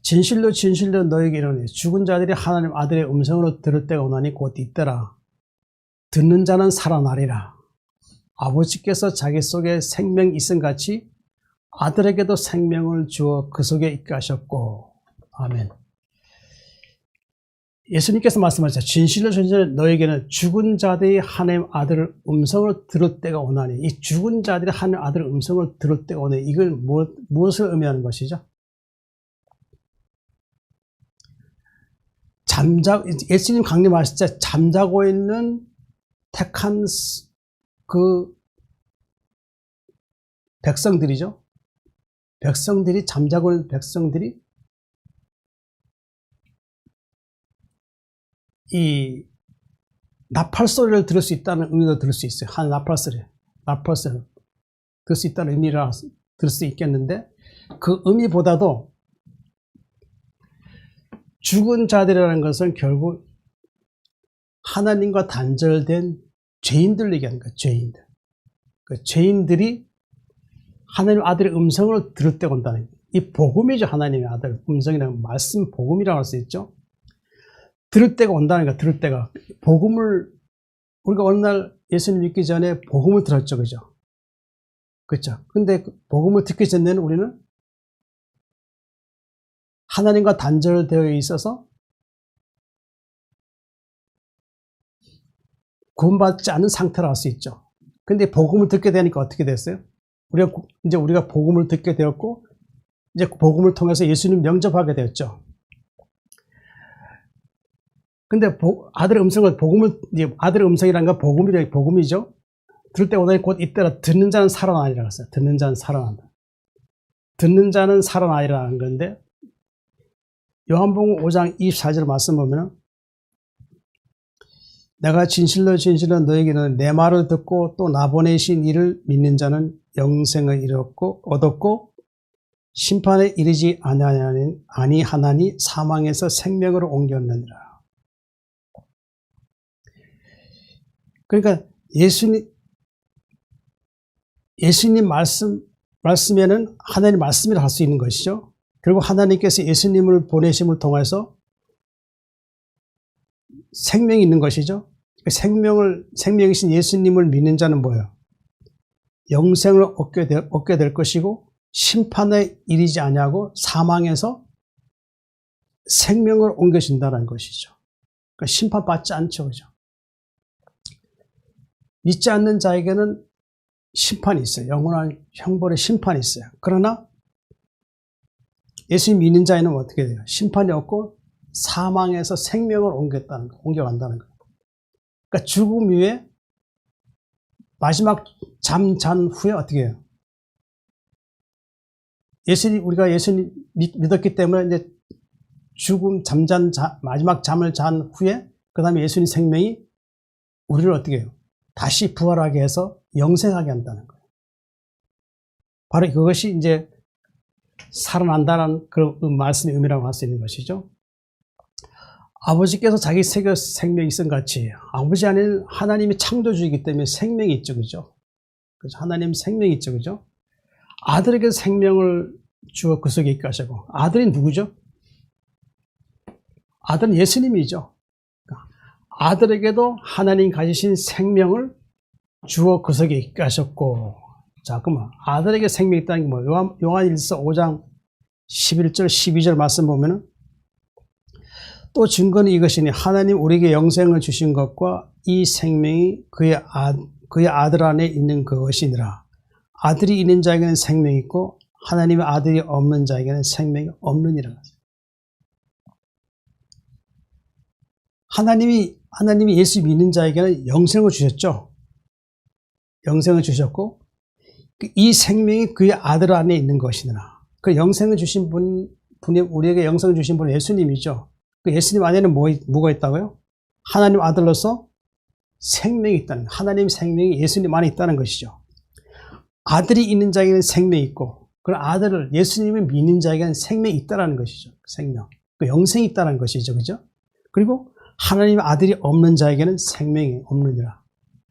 진실로 진실로 너에게 이르노니 죽은 자들이 하나님 아들의 음성으로 들을 때가 오나니 곧 이때라. 듣는 자는 살아나리라. 아버지께서 자기 속에 생명이 있음 같이 아들에게도 생명을 주어 그 속에 있게 하셨고. 아멘. 예수님께서 말씀하셨죠. 진실로 진실로 너에게는 죽은 자들이 하나님 아들의 음성을 들을 때가 오나니. 이 죽은 자들이 하나님 아들의 음성을 들을 때가 오나니. 이걸 무엇을 의미하는 것이죠? 예수님 강림하실 때 잠자고 있는 택한 그 백성들이죠. 잠자고 있는 백성들이 이 나팔 소리를 들을 수 있다는 의미도 들을 수 있어요. 한 나팔 소리 들을 수 있다는 의미라 들을 수 있겠는데 그 의미보다도 죽은 자들이라는 것은 결국 하나님과 단절된 죄인들 얘기하는 거예요. 죄인들. 그 죄인들이 하나님 아들의 음성을 들을 때가 온다는 거예요. 이 복음이죠. 하나님의 아들 음성이라는 말씀 복음이라고 할 수 있죠. 들을 때가 온다는 거예요. 들을 때가. 복음을 우리가 어느 날 예수님 믿기 전에 복음을 들었죠. 그죠? 그렇죠. 근데 그 복음을 듣기 전에는 우리는 하나님과 단절되어 있어서 구원받지 않은 상태라 할 수 있죠. 근데 복음을 듣게 되니까 어떻게 됐어요? 우리가 복음을 듣게 되었고, 이제 복음을 통해서 예수님 영접하게 되었죠. 근데 아들의 음성이라는 건 복음이죠. 들을 때 오늘 곧 이때라 듣는 자는 살아나리라 했어요. 듣는 자는 살아난다. 듣는 자는 살아나리라는 건데, 요한복음 5장 24절 말씀 보면은 내가 진실로 진실로 너에게는 내 말을 듣고 또 나 보내신 이를 믿는 자는 영생을 얻었고 심판에 이르지 아니하나니 사망에서 생명으로 옮겼느니라. 그러니까 예수님 말씀에는 하나님 말씀이라 할 수 있는 것이죠. 그리고 하나님께서 예수님을 보내심을 통해서 생명이 있는 것이죠. 생명이신 예수님을 믿는 자는 뭐예요? 영생을 얻게 될 것이고 심판에 이르지 아니하고 사망에서 생명을 옮겨진다는 것이죠. 그러니까 심판받지 않죠. 그죠? 믿지 않는 자에게는 심판이 있어요. 영원한 형벌의 심판이 있어요. 그러나 예수님 믿는 자에는 어떻게 돼요? 심판이 없고 사망에서 생명을 옮겨간다는 거예요. 그러니까 죽음 위에 마지막 잠 잔 후에 어떻게 해요? 우리가 예수님 믿었기 때문에 이제 마지막 잠을 잔 후에 그 다음에 예수님 생명이 우리를 어떻게 해요? 다시 부활하게 해서 영생하게 한다는 거예요. 바로 그것이 이제 살아난다는 그런 말씀의 의미라고 할 수 있는 것이죠. 아버지께서 자기 생명이 있은 같이 아버지 안에는 하나님이 창조주이기 때문에 생명이 있죠. 그죠? 하나님 생명이 있죠. 그죠? 아들에게 생명을 주어 그 속에 있게 하시고, 아들이 누구죠? 아들은 예수님이죠. 아들에게도 하나님 가지신 생명을 주어 그 속에 있게 하셨고, 자, 그러면 아들에게 생명이 있다는 게 뭐예요? 요한일서 5장 11절 12절 말씀 보면은 또 증거는 이것이니 하나님 우리에게 영생을 주신 것과 이 생명이 그의 아들 안에 있는 그것이니라. 아들이 있는 자에게는 생명이 있고 하나님의 아들이 없는 자에게는 생명이 없느니라. 하나님이 예수 믿는 자에게는 영생을 주셨죠. 영생을 주셨고 이 생명이 그의 아들 안에 있는 것이니라. 그 영생을 주신 분이 우리에게 영생을 주신 분은 예수님이죠. 그 예수님 안에는 뭐가 있다고요? 하나님 아들로서 생명이 있다는, 하나님 생명이 예수님 안에 있다는 것이죠. 아들이 있는 자에게는 생명이 있고, 그 아들을 예수님을 믿는 자에게는 생명이 있다는 것이죠. 생명. 그 영생이 있다는 것이죠. 그죠? 그리고 하나님의 아들이 없는 자에게는 생명이 없느니라.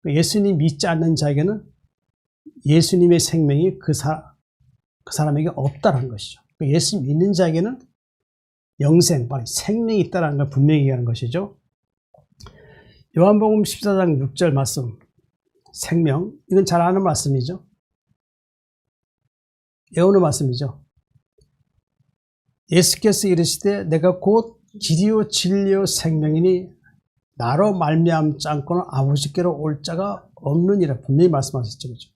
예수님 믿지 않는 자에게는 예수님의 생명이 그 사람에게 없다는 것이죠. 예수 믿는 자에게는 영생, 생명이 있다는 걸 분명히 얘기하는 것이죠. 요한복음 14장 6절 말씀, 생명, 이건 잘 아는 말씀이죠. 외우는 말씀이죠. 예수께서 이르시되 내가 곧 길이요 진리요 생명이니 나로 말미암지 않고는 아버지께로 올 자가 없느니라 분명히 말씀하셨죠. 그렇죠?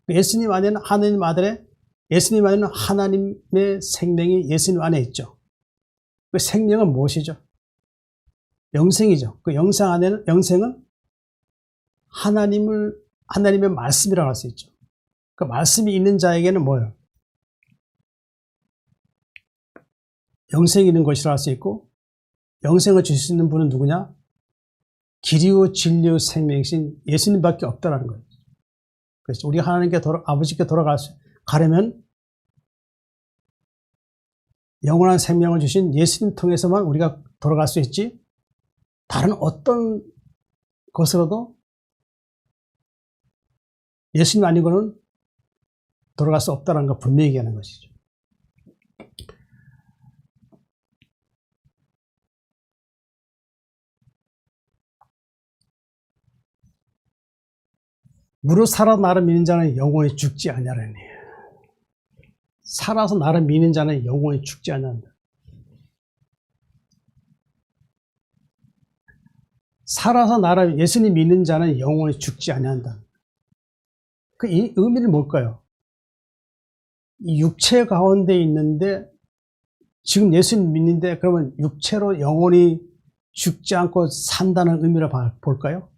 예수님 안에는 하나님 아들의, 예수님 안에는 하나님의 생명이 예수님 안에 있죠. 그 생명은 무엇이죠? 영생이죠. 그 영생은 하나님의 말씀이라고 할 수 있죠. 그 말씀이 있는 자에게는 뭐예요? 영생이 있는 것이라 할 수 있고, 영생을 줄 수 있는 분은 누구냐? 길이요 진리요 생명이신 예수님밖에 없다라는 거예요. 그래서 우리 하나님께 아버지께 가려면 영원한 생명을 주신 예수님 통해서만 우리가 돌아갈 수 있지, 다른 어떤 것으로도 예수님 아니고는 돌아갈 수 없다는 걸 분명히 얘기하는 것이죠. 무릇 살아 나를 믿는 자는 영원히 죽지 아니하리니. 살아서 나를 믿는 자는 영원히 죽지 않는다. 살아서 나를 예수님 믿는 자는 영원히 죽지 아니한다. 그 의미는 뭘까요? 이 육체 가운데 있는데 지금 예수님 믿는데 그러면 육체로 영원히 죽지 않고 산다는 의미로 볼까요?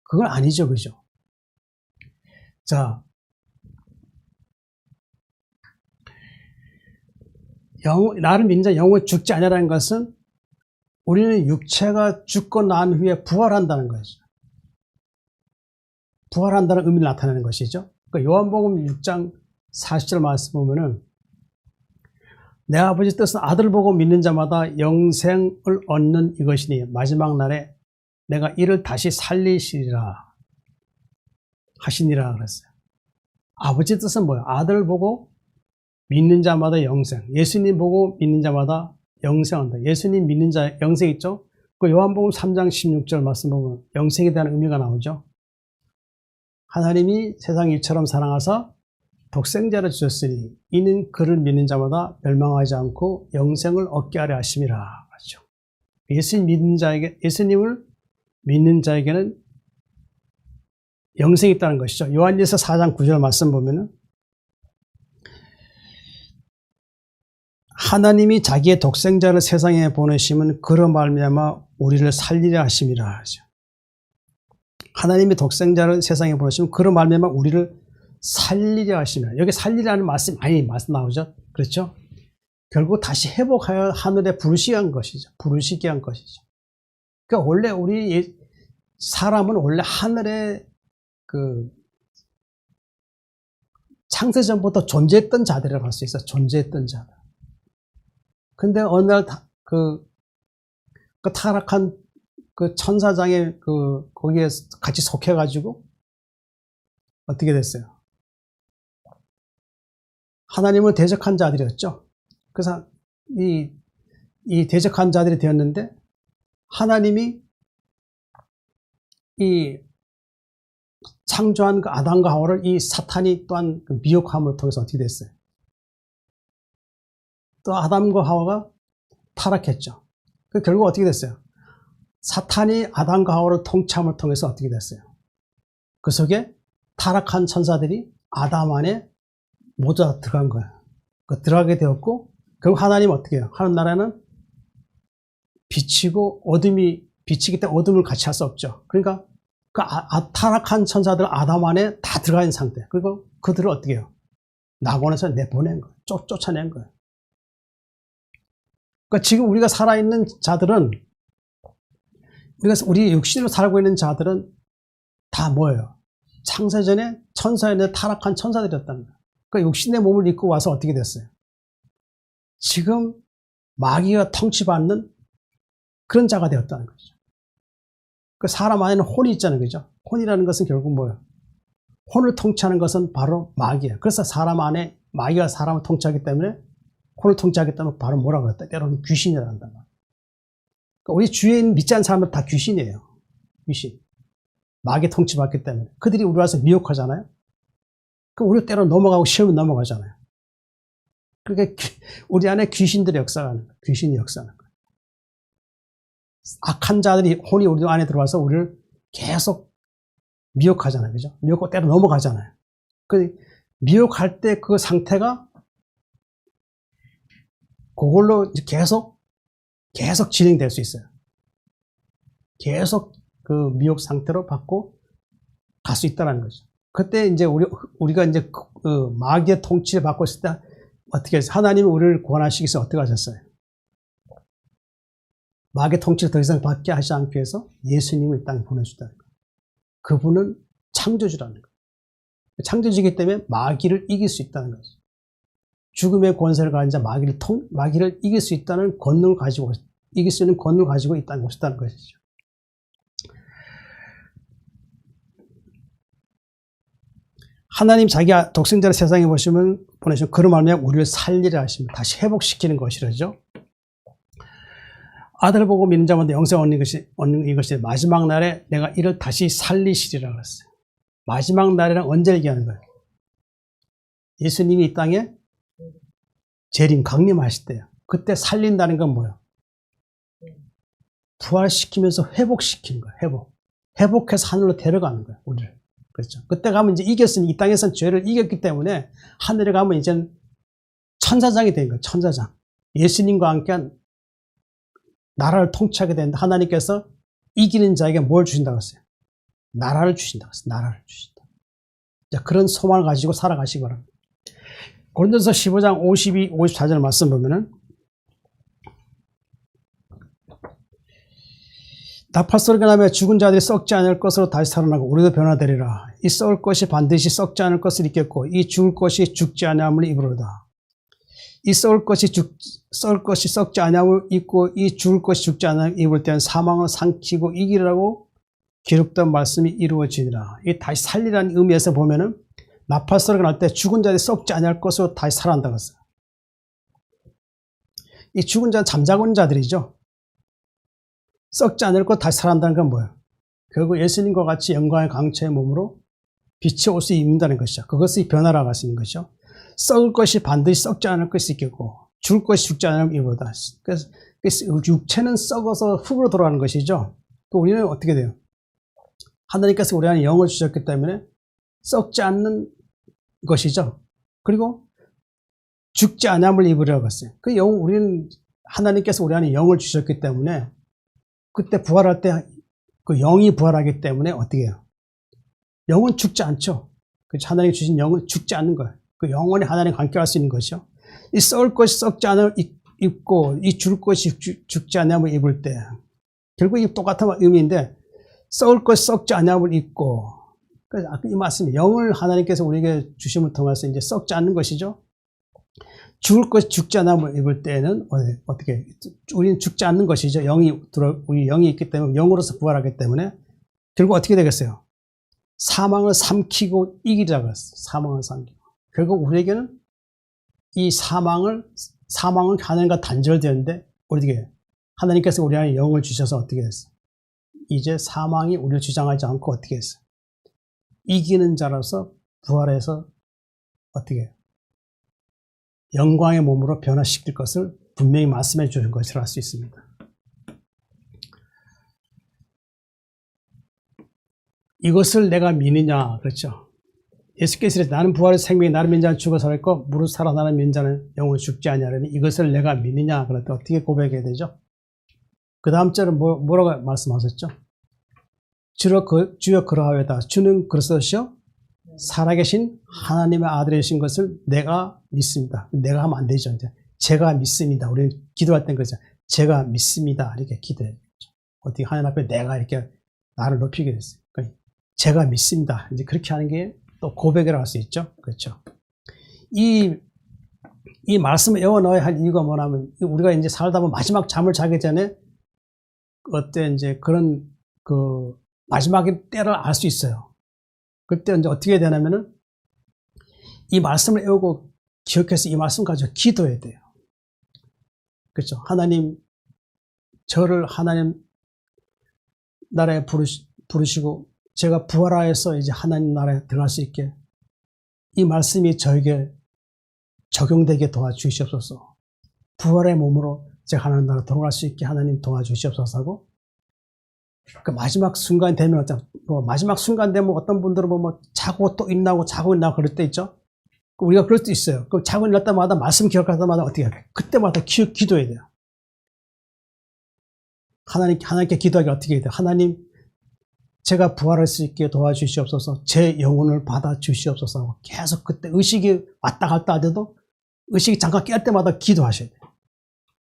그건 아니죠. 그죠? 자, 나를 믿는 자 영원히 죽지 않으라는 것은 우리는 육체가 죽고 난 후에 부활한다는 것이죠. 부활한다는 의미를 나타내는 것이죠. 그러니까 요한복음 6장 40절 말씀 보면은 내 아버지 뜻은 아들 보고 믿는 자마다 영생을 얻는 이것이니 마지막 날에 내가 이를 다시 살리시리라 하시니라 그랬어요. 아버지 뜻은 뭐예요? 아들 보고 믿는 자마다 영생. 예수님 보고 믿는 자마다 영생한다. 예수님 믿는 자 영생 있죠? 그 요한복음 3장 16절 말씀 보면 영생에 대한 의미가 나오죠. 하나님이 세상 일처럼 사랑하사 독생자를 주셨으니 이는 그를 믿는 자마다 멸망하지 않고 영생을 얻게 하려 하심이라. 맞죠? 예수님을 믿는 자에게는 영생이 있다는 것이죠. 요한일서 4장 9절 말씀 보면은 하나님이 자기의 독생자를 세상에 보내심은 그로 말미암아 우리를 살리려 하심이라 하죠. 하나님이 독생자를 세상에 보내시면 그로 말미암아 우리를 살리려 하시면, 여기 살리라는 말씀 많이 나오죠. 그렇죠? 결국 다시 회복하여 하늘에 부르시게 한 것이죠. 부르시게 한 것이죠. 그러니까 원래 우리 사람은 원래 하늘에 그 창세전부터 존재했던 자들이라고 할 수 있어. 존재했던 자들. 근데 어느 날 그 타락한 그 천사장에 거기에 같이 속해가지고 어떻게 됐어요? 하나님을 대적한 자들이었죠. 그래서 이 대적한 자들이 되었는데 하나님이 이 창조한 그 아담과 하와를 이 사탄이 또한 그 미혹함을 통해서 어떻게 됐어요? 또 아담과 하와가 타락했죠. 그 결국 어떻게 됐어요? 사탄이 아담과 하와를 통치함을 통해서 어떻게 됐어요? 그 속에 타락한 천사들이 아담 안에 모두 다 들어간 거예요. 들어가게 되었고 결국 하나님 어떻게 해요? 하늘나라는 빛이고 어둠이 빛이기 때문에 어둠을 같이 할 수 없죠. 그러니까 그 타락한 천사들 아담 안에 다 들어가 있는 상태. 그리고 그들을 어떻게 해요? 낙원에서 내보낸 거예요. 쫓아낸 거예요. 그러니까 지금 우리가 살아있는 자들은 우리 육신으로 살고 있는 자들은 다 뭐예요? 창세전에 천사였는데 타락한 천사들이었다는 거예요. 그러니까 육신의 몸을 입고 와서 어떻게 됐어요? 지금 마귀가 통치받는 그런 자가 되었다는 거죠. 그 사람 안에는 혼이 있잖아요. 그죠? 혼이라는 것은 결국 뭐예요? 혼을 통치하는 것은 바로 마귀예요. 그래서 사람 안에 마귀가 사람을 통치하기 때문에 혼을 통치하기 때문에 바로 뭐라고 했다? 때로는 귀신이라고 한단 말이에요. 그러니까 우리 주위에 있는 믿지 않는 사람은 다 귀신이에요. 귀신. 마귀 통치받기 때문에. 그들이 우리 와서 미혹하잖아요. 그럼 우리 때로 넘어가고 시험이 넘어가잖아요. 그러니까 우리 안에 귀신들의 역사하는 거예요. 귀신이 역사하는 거예요. 악한 자들이 혼이 우리 안에 들어와서 우리를 계속 미혹하잖아요. 그죠? 미혹하고 때로 넘어가잖아요. 그 미혹할 때 그 상태가 그걸로 계속 진행될 수 있어요. 계속 그 미혹 상태로 받고 갈 수 있다는 거죠. 그때 이제 우리가 이제 그 마귀의 통치를 받고 있을 때 어떻게 했어요? 하나님이 우리를 구원하시기 위해서 어떻게 하셨어요? 마귀의 통치를 더 이상 받게 하지 않기 위해서 예수님을 이 땅에 보내주다는 거예요. 그분은 창조주라는 거예요. 창조주이기 때문에 마귀를 이길 수 있다는 거죠. 죽음의 권세를 가진 자 마귀를 이길 수 있다는 권능을 가지고 이길 수 있는 권능을 가지고 있다는 것이죠. 하나님 자기 독생자를 세상에 보내시면 그로 말미암아 우리를 살리라 하시면 다시 회복시키는 것이라죠. 아들을 보고 믿는 자마다 영생 얻는 이것이 마지막 날에 내가 이를 다시 살리시리라 그랬어요. 마지막 날에는 언제 얘기하는 거예요? 예수님이 이 땅에 강림하실 때요. 그때 살린다는 건 뭐예요? 부활시키면서 회복시키는 거예요. 회복해서 하늘로 데려가는 거예요. 우리를. 그렇죠. 그때 가면 이제 이겼으니 이 땅에서는 죄를 이겼기 때문에 하늘에 가면 이제 천사장이 된 거예요. 천사장. 예수님과 함께 나라를 통치하게 되는데 하나님께서 이기는 자에게 뭘 주신다고 했어요? 나라를 주신다고 했어요. 나라를 주신다. 그런 소망을 가지고 살아가시기 바랍니다. 고린도서 15장 52, 54절 말씀 보면은 나팔소리가 나며 죽은 자들이 썩지 않을 것으로 다시 살아나고 우리도 변화되리라. 이 썩을 것이 반드시 썩지 않을 것을 입겠고 이 죽을 것이 죽지 아니함을 입으로다. 이 썩을 것이 썩지 아니함을 입고 이 죽을 것이 죽지 아니함을 입을 때는 사망을 삼키고 이기라고 기록된 말씀이 이루어지니라. 이 다시 살리라는 의미에서 보면은 나팔소리가 날 때 죽은 자들이 썩지 아니할 것으로 다시 살아난다고 했어요. 이 죽은 자는 잠자고 있는 자들이죠. 썩지 않을 것 다시 살아난다는 건 뭐예요? 결국 예수님과 같이 영광의 강체의 몸으로 빛의 옷을 입는다는 것이죠. 그것이 변화라고 할 수 있는 것이죠. 썩을 것이 반드시 썩지 않을 것이 있겠고 죽을 것이 죽지 않을 이보다. 그래서 육체는 썩어서 흙으로 돌아가는 것이죠. 또 우리는 어떻게 돼요? 하나님께서 우리 안에 영을 주셨기 때문에 썩지 않는 것이죠. 그리고 죽지 않음을 입으려고 했어요. 우리는 하나님께서 우리 안에 영을 주셨기 때문에 그때 부활할 때 그 영이 부활하기 때문에 어떻게 해요? 영은 죽지 않죠. 하나님이 주신 영은 죽지 않는 거예요. 그 영원히 하나님과 함께할 수 있는 것이죠. 이 썩을 것이 썩지 않음을 입고 이 죽을 것이 죽지 않음을 입을 때 결국 이 똑같은 의미인데 썩을 것 썩지 않음을 입고, 그래서 이 말씀, 영을 하나님께서 우리에게 주심을 통해서 이제 썩지 않는 것이죠. 죽을 것 죽지 않음을 입을 때는 어떻게? 우리는 죽지 않는 것이죠. 우리 영이 있기 때문에, 영으로서 부활하기 때문에 결국 어떻게 되겠어요? 사망을 삼키고 이기자고 했어요. 사망을 삼키고. 결국 우리에게는 이 사망은 하나님과 단절되는데, 어떻게 하나님께서 우리 안에 영을 주셔서 어떻게 했어요? 이제 사망이 우리를 주장하지 않고 어떻게 했어요? 이기는 자로서 부활해서 어떻게 해요? 영광의 몸으로 변화시킬 것을 분명히 말씀해 주는 것이라 할 수 있습니다. 이것을 내가 믿느냐, 그렇죠? 예수께서 나는 부활의 생명이 나를 믿는 자는 죽어 살았고 무릇 살아나는 믿는 자는 영원 죽지 아니하리니 이것을 내가 믿느냐, 그럴 때 어떻게 고백해야 되죠? 그 다음 절은 뭐라고 말씀하셨죠? 주여 그러하여다. 주는 그리스도시요 살아계신 하나님의 아들이신 것을 내가 믿습니다. 내가 하면 안 되죠. 이제 제가 믿습니다. 우리는 기도할 땐 그러죠. 제가 믿습니다. 이렇게 기도해요. 어떻게 하나님 앞에 내가 이렇게 나를 높이게 됐어요. 그러니까 제가 믿습니다. 이제 그렇게 하는 게 또 고백이라고 할 수 있죠. 그렇죠. 이 말씀을 외워 넣어야 할 이유가 뭐냐면, 우리가 이제 살다 보면 마지막 잠을 자기 전에 어때 이제 그런 마지막의 때를 알 수 있어요. 그때 이제 어떻게 되냐면은 이 말씀을 외우고 기억해서 이 말씀 가지고 기도해야 돼요. 그렇죠. 하나님, 저를 하나님 나라에 부르시고 제가 부활하여서 이제 하나님 나라에 들어갈 수 있게 이 말씀이 저에게 적용되게 도와주시옵소서. 부활의 몸으로 제가 하나님 나라에 들어갈 수 있게 하나님 도와주시옵소서 하고, 그 마지막 순간 되면 마지막 순간 되면 어떤 분들은 자고 또 일어나고 자고 일어나고 그럴 때 있죠. 우리가 그럴 수 있어요. 그럼 자고 일어날 때마다 말씀 기억할 때마다 어떻게 해야 돼요? 그때마다 기도해야 돼요. 하나님께 기도하기 어떻게 해야 돼요? 하나님, 제가 부활할 수 있게 도와주시옵소서. 제 영혼을 받아주시옵소서 하고 계속 그때 의식이 왔다 갔다 하더라도 의식이 잠깐 깰 때마다 기도하셔야 돼요.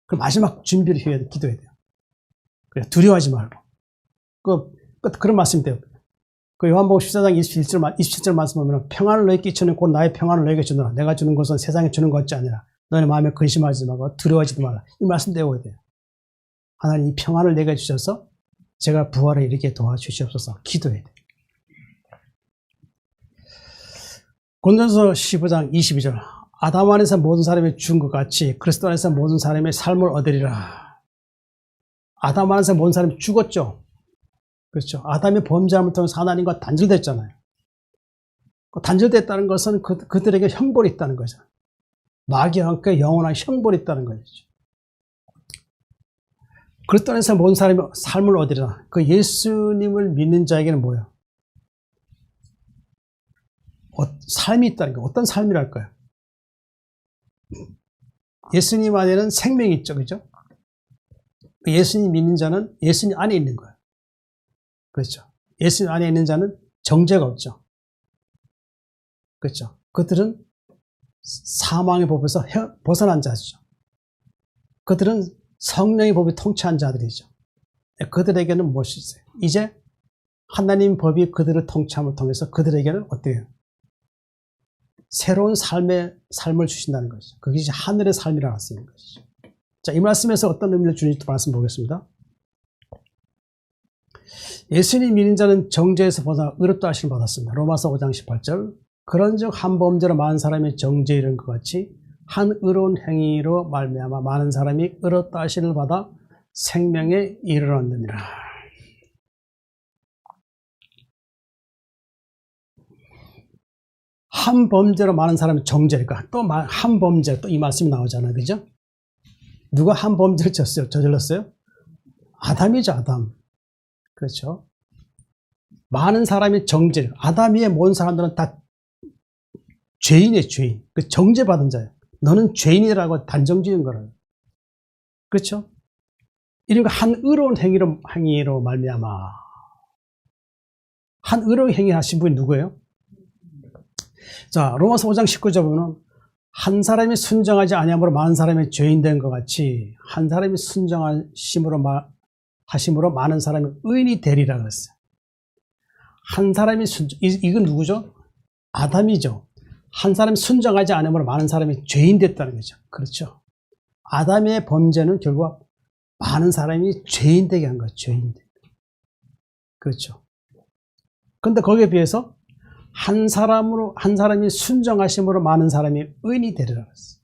그 마지막 준비를 해야 돼요. 기도해야 돼요. 그래, 두려워하지 말고. 그런 말씀이 돼요. 요한복음 14장 27절 말씀 보면 평안을 너희 끼치는 곧 나의 평안을 너희에게 주노라. 내가 주는 것은 세상에 주는 것이 아니라 너희 마음에 근심하지 말고 두려워하지도 말라. 이 말씀 배워야 돼요. 하나님 이 평안을 내게 주셔서 제가 부활에 이르게 도와주시옵소서. 기도해야 돼요. 고린도전서 15장 22절 아담 안에서 모든 사람이 죽은 것 같이 그리스도 안에서 모든 사람이 삶을 얻으리라. 아담 안에서 모든 사람이 죽었죠. 그렇죠. 아담의 범죄함을 통해서 하나님과 단절됐잖아요. 단절됐다는 것은 그들에게 형벌이 있다는 거죠. 마귀와 함께 영원한 형벌이 있다는 거죠. 그리스도 안에서 모든 사람이 삶을 얻으리라. 그 예수님을 믿는 자에게는 뭐예요? 삶이 있다는 거예요. 어떤 삶이랄까요? 예수님 안에는 생명이 있죠. 그죠? 예수님 믿는 자는 예수님 안에 있는 거예요. 그렇죠. 예수님 안에 있는 자는 정죄가 없죠. 그렇죠. 그들은 사망의 법에서 벗어난 자죠. 그들은 성령의 법이 통치한 자들이죠. 그들에게는 무엇이 있어요? 이제 하나님 법이 그들을 통치함을 통해서 그들에게는 어때요? 새로운 삶을 주신다는 것이죠. 그게 이제 하늘의 삶이라고 할 수 있는 것이죠. 자, 이 말씀에서 어떤 의미를 주는지 말씀 보겠습니다. 예수님 믿는 자는 정죄에서 벗어나 의롭다 하심을 받았습니다. 로마서 5장 18절 그런즉 한 범죄로 많은 사람이 정죄에 이른 것 같이 한 의로운 행위로 말미암아 많은 사람이 의롭다 하심을 받아 생명에 이르렀느니라. 한 범죄로 많은 사람이 정죄니까 또 한 범죄 또 이 말씀이 나오잖아요. 그죠? 누가 한 범죄를 저질렀어요? 아담이죠. 아담. 그렇죠. 많은 사람이 정죄. 아담 위에 모든 사람들은 다 죄인이에요. 죄인. 그 정죄받은 자예요. 너는 죄인이라고 단정 지은 거라요. 그렇죠? 이런 거 한 의로운 행위로 말미암아. 한 의로운 행위 하신 분이 누구예요? 자, 로마서 5장 19절 보면 한 사람이 순정하지 아니함으로 많은 사람이 죄인 된 것 같이 한 사람이 순정하심으로 많은 사람이 의인이 되리라 그랬어요. 한 사람이 이건 누구죠? 아담이죠. 한 사람이 순종하지 않으므로 많은 사람이 죄인 됐다는 거죠. 그렇죠. 아담의 범죄는 결국 많은 사람이 죄인 되게 한 거죠. 죄인 되게. 그렇죠. 그런데 거기에 비해서 한 사람이 순종하심으로 많은 사람이 의인이 되리라 그랬어요.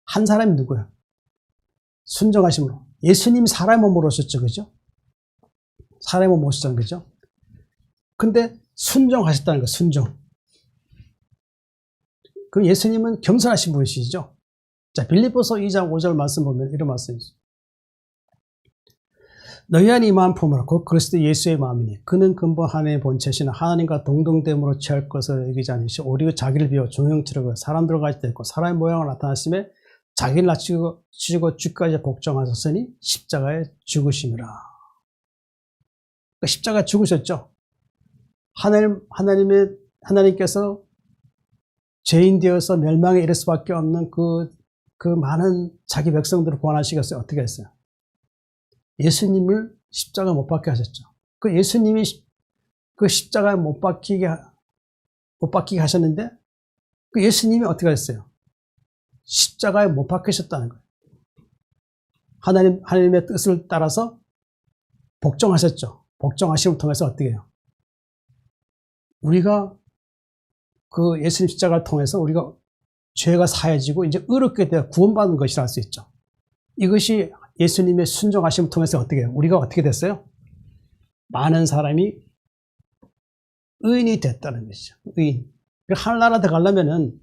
한 사람이 누구야? 순종하심으로. 예수님이 사람의 몸으로 오셨죠. 그죠? 사람의 몸으로 오셨잖아요. 그죠? 근데 순종하셨다는 거예요. 순종. 그럼 예수님은 겸손하신 분이시죠? 자, 빌립보서 2장 5절 말씀 보면 이런 말씀이 있어요. 너희 안에 이 마음 품으라. 곧 그리스도 예수의 마음이니 그는 근본 하나님의 본체시나 하나님과 동등됨으로 취할 것을 여기지 않으시고 오히려 자기를 비워 종형치르고 사람들과 같이 됐고 사람의 모양을 나타났음에 자기를 낮추고 죽기까지 복종하셨으니 십자가에 죽으심이라. 그러니까 십자가에 죽으셨죠. 하나님께서 죄인 되어서 멸망에 이를 수밖에 없는 그 많은 자기 백성들을 구원하시겠어요? 어떻게 했어요? 예수님을 십자가 못 박게 하셨죠. 그 예수님이 그 십자가에 못 박히게 하셨는데 그 예수님이 어떻게 했어요? 십자가에 못 박히셨다는 거예요. 하나님의 뜻을 따라서 복종하셨죠. 복종하심을 통해서 어떻게 해요? 우리가 그 예수님 십자가를 통해서 우리가 죄가 사해지고 이제 의롭게 되어 구원받는 것이라 할 수 있죠. 이것이 예수님의 순종하심을 통해서 어떻게 해요? 우리가 어떻게 됐어요? 많은 사람이 의인이 됐다는 것이죠. 의인. 하늘나라 들어가려면은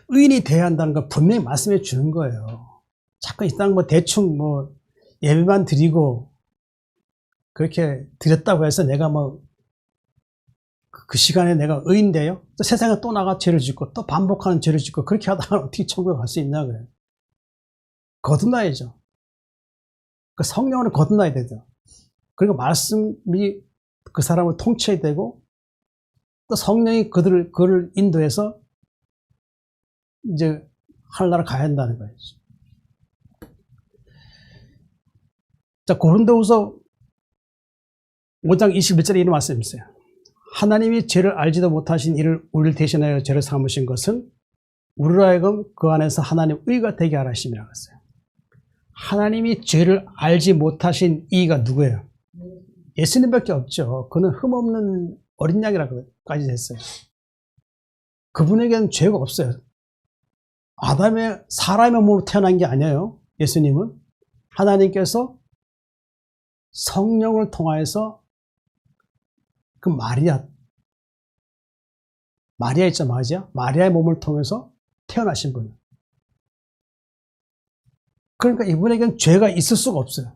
의인이 돼야 한다는 걸 분명히 말씀해 주는 거예요. 자꾸 이 땅 대충 예배만 드리고 그렇게 드렸다고 해서 내가 그 시간에 내가 의인돼요? 또 세상에 또 나가 죄를 짓고 또 반복하는 죄를 짓고 그렇게 하다가 어떻게 천국에 갈 수 있냐 그래요. 거듭나야죠. 그 성령으로 거듭나야 되죠. 그리고 말씀이 그 사람을 통치해야 되고 또 성령이 그를 인도해서 이제 하늘나라 가야 한다는 거예요. 자, 고린도후서 5장 21절에 이런 말씀이 있어요. 하나님이 죄를 알지도 못하신 이를 우리를 대신하여 죄를 삼으신 것은 우리로 하여금 그 안에서 하나님 의가 되게 하라 하심이라고 했어요. 하나님이 죄를 알지 못하신 이가 누구예요? 예수님밖에 없죠. 그는 흠없는 어린 양이라고까지 했어요. 그분에게는 죄가 없어요. 사람의 몸으로 태어난 게 아니에요. 예수님은 하나님께서 성령을 통하여서 그 마리아 있죠, 마리아의 몸을 통해서 태어나신 분이에요. 그러니까 이분에게는 죄가 있을 수가 없어요.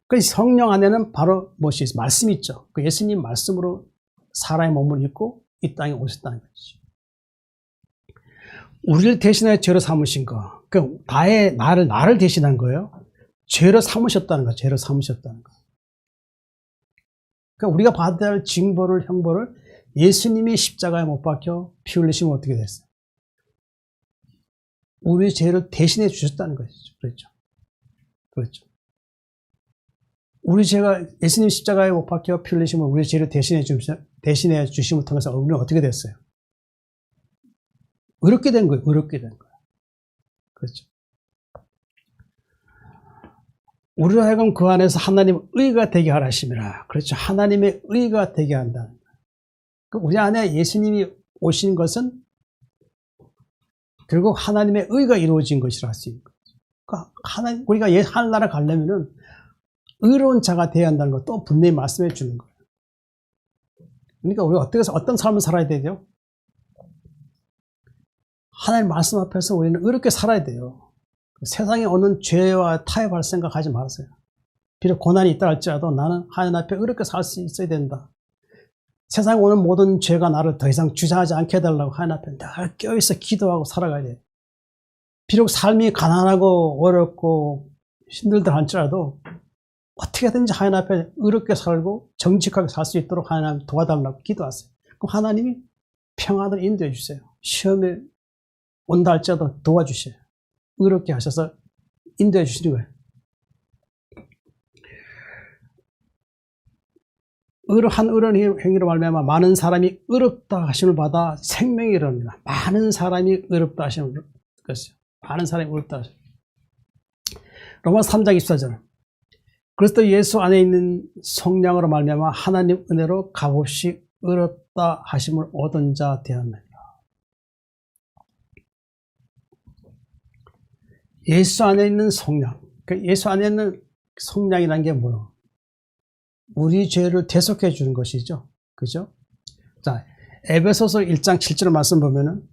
그 성령 안에는 바로 무엇이 있어요? 말씀이 있죠. 그 예수님 말씀으로 사람의 몸을 입고 이 땅에 오셨다는 것이죠. 우리를 대신하여 죄로 삼으신 거. 그 나를 대신한 거예요. 죄로 삼으셨다는 거. 죄로 삼으셨다는 거. 그러니까 우리가 받아야 할 징벌을, 형벌을 예수님이 십자가에 못 박혀 피 흘리시면 어떻게 됐어요? 우리 죄를 대신해 주셨다는 것이죠. 그렇죠. 우리 죄가 예수님 십자가에 못 박혀 피 흘리시면 우리 죄를 대신해 주심을 통해서 우리는 어떻게 됐어요? 의롭게 된 거예요. 그렇죠. 우리로 하여금 그 안에서 하나님 의가 되게 하라 하심이라. 그렇죠. 하나님의 의가 되게 한다는 거예요. 우리 안에 예수님이 오신 것은 결국 하나님의 의가 이루어진 것이라 할 수 있는 거죠. 그러니까 우리가 하늘나라 가려면은 의로운 자가 되어야 한다는 것도 분명히 말씀해 주는 거예요. 그러니까 우리가 어떤 삶을 살아야 되죠? 하나님 말씀 앞에서 우리는 의롭게 살아야 돼요. 세상에 오는 죄와 타협할 생각하지 마세요. 비록 고난이 있다 할지라도 나는 하나님 앞에 의롭게 살 수 있어야 된다. 세상에 오는 모든 죄가 나를 더 이상 주장하지 않게 해달라고 하나님 앞에 늘 껴있어 기도하고 살아가야 돼요. 비록 삶이 가난하고 어렵고 힘들다 할지라도 어떻게든지 하나님 앞에 의롭게 살고 정직하게 살 수 있도록 하나님 도와달라고 기도하세요. 그럼 하나님이 평안을 인도해 주세요. 시험에 온다 할지라도 도와주세요. 의롭게 하셔서 인도해 주시는 거예요. 한 의로운 행위로 말미암아 많은 사람이 의롭다 하심을 받아 생명이 이릅니다. 많은 사람이 의롭다 하심을 것이요. 많은 사람이 의롭다 하심. 로마서 3장 24절. 그리스도 예수 안에 있는 성령으로 말미암아 하나님 은혜로 값없이 의롭다 하심을 얻은 자 되었느니라. 예수 안에 있는 성령. 예수 안에 있는 성령이라는 게 뭐예요? 우리 죄를 대속해 주는 것이죠. 그죠? 자, 에베소서 1장 7절 말씀 보면은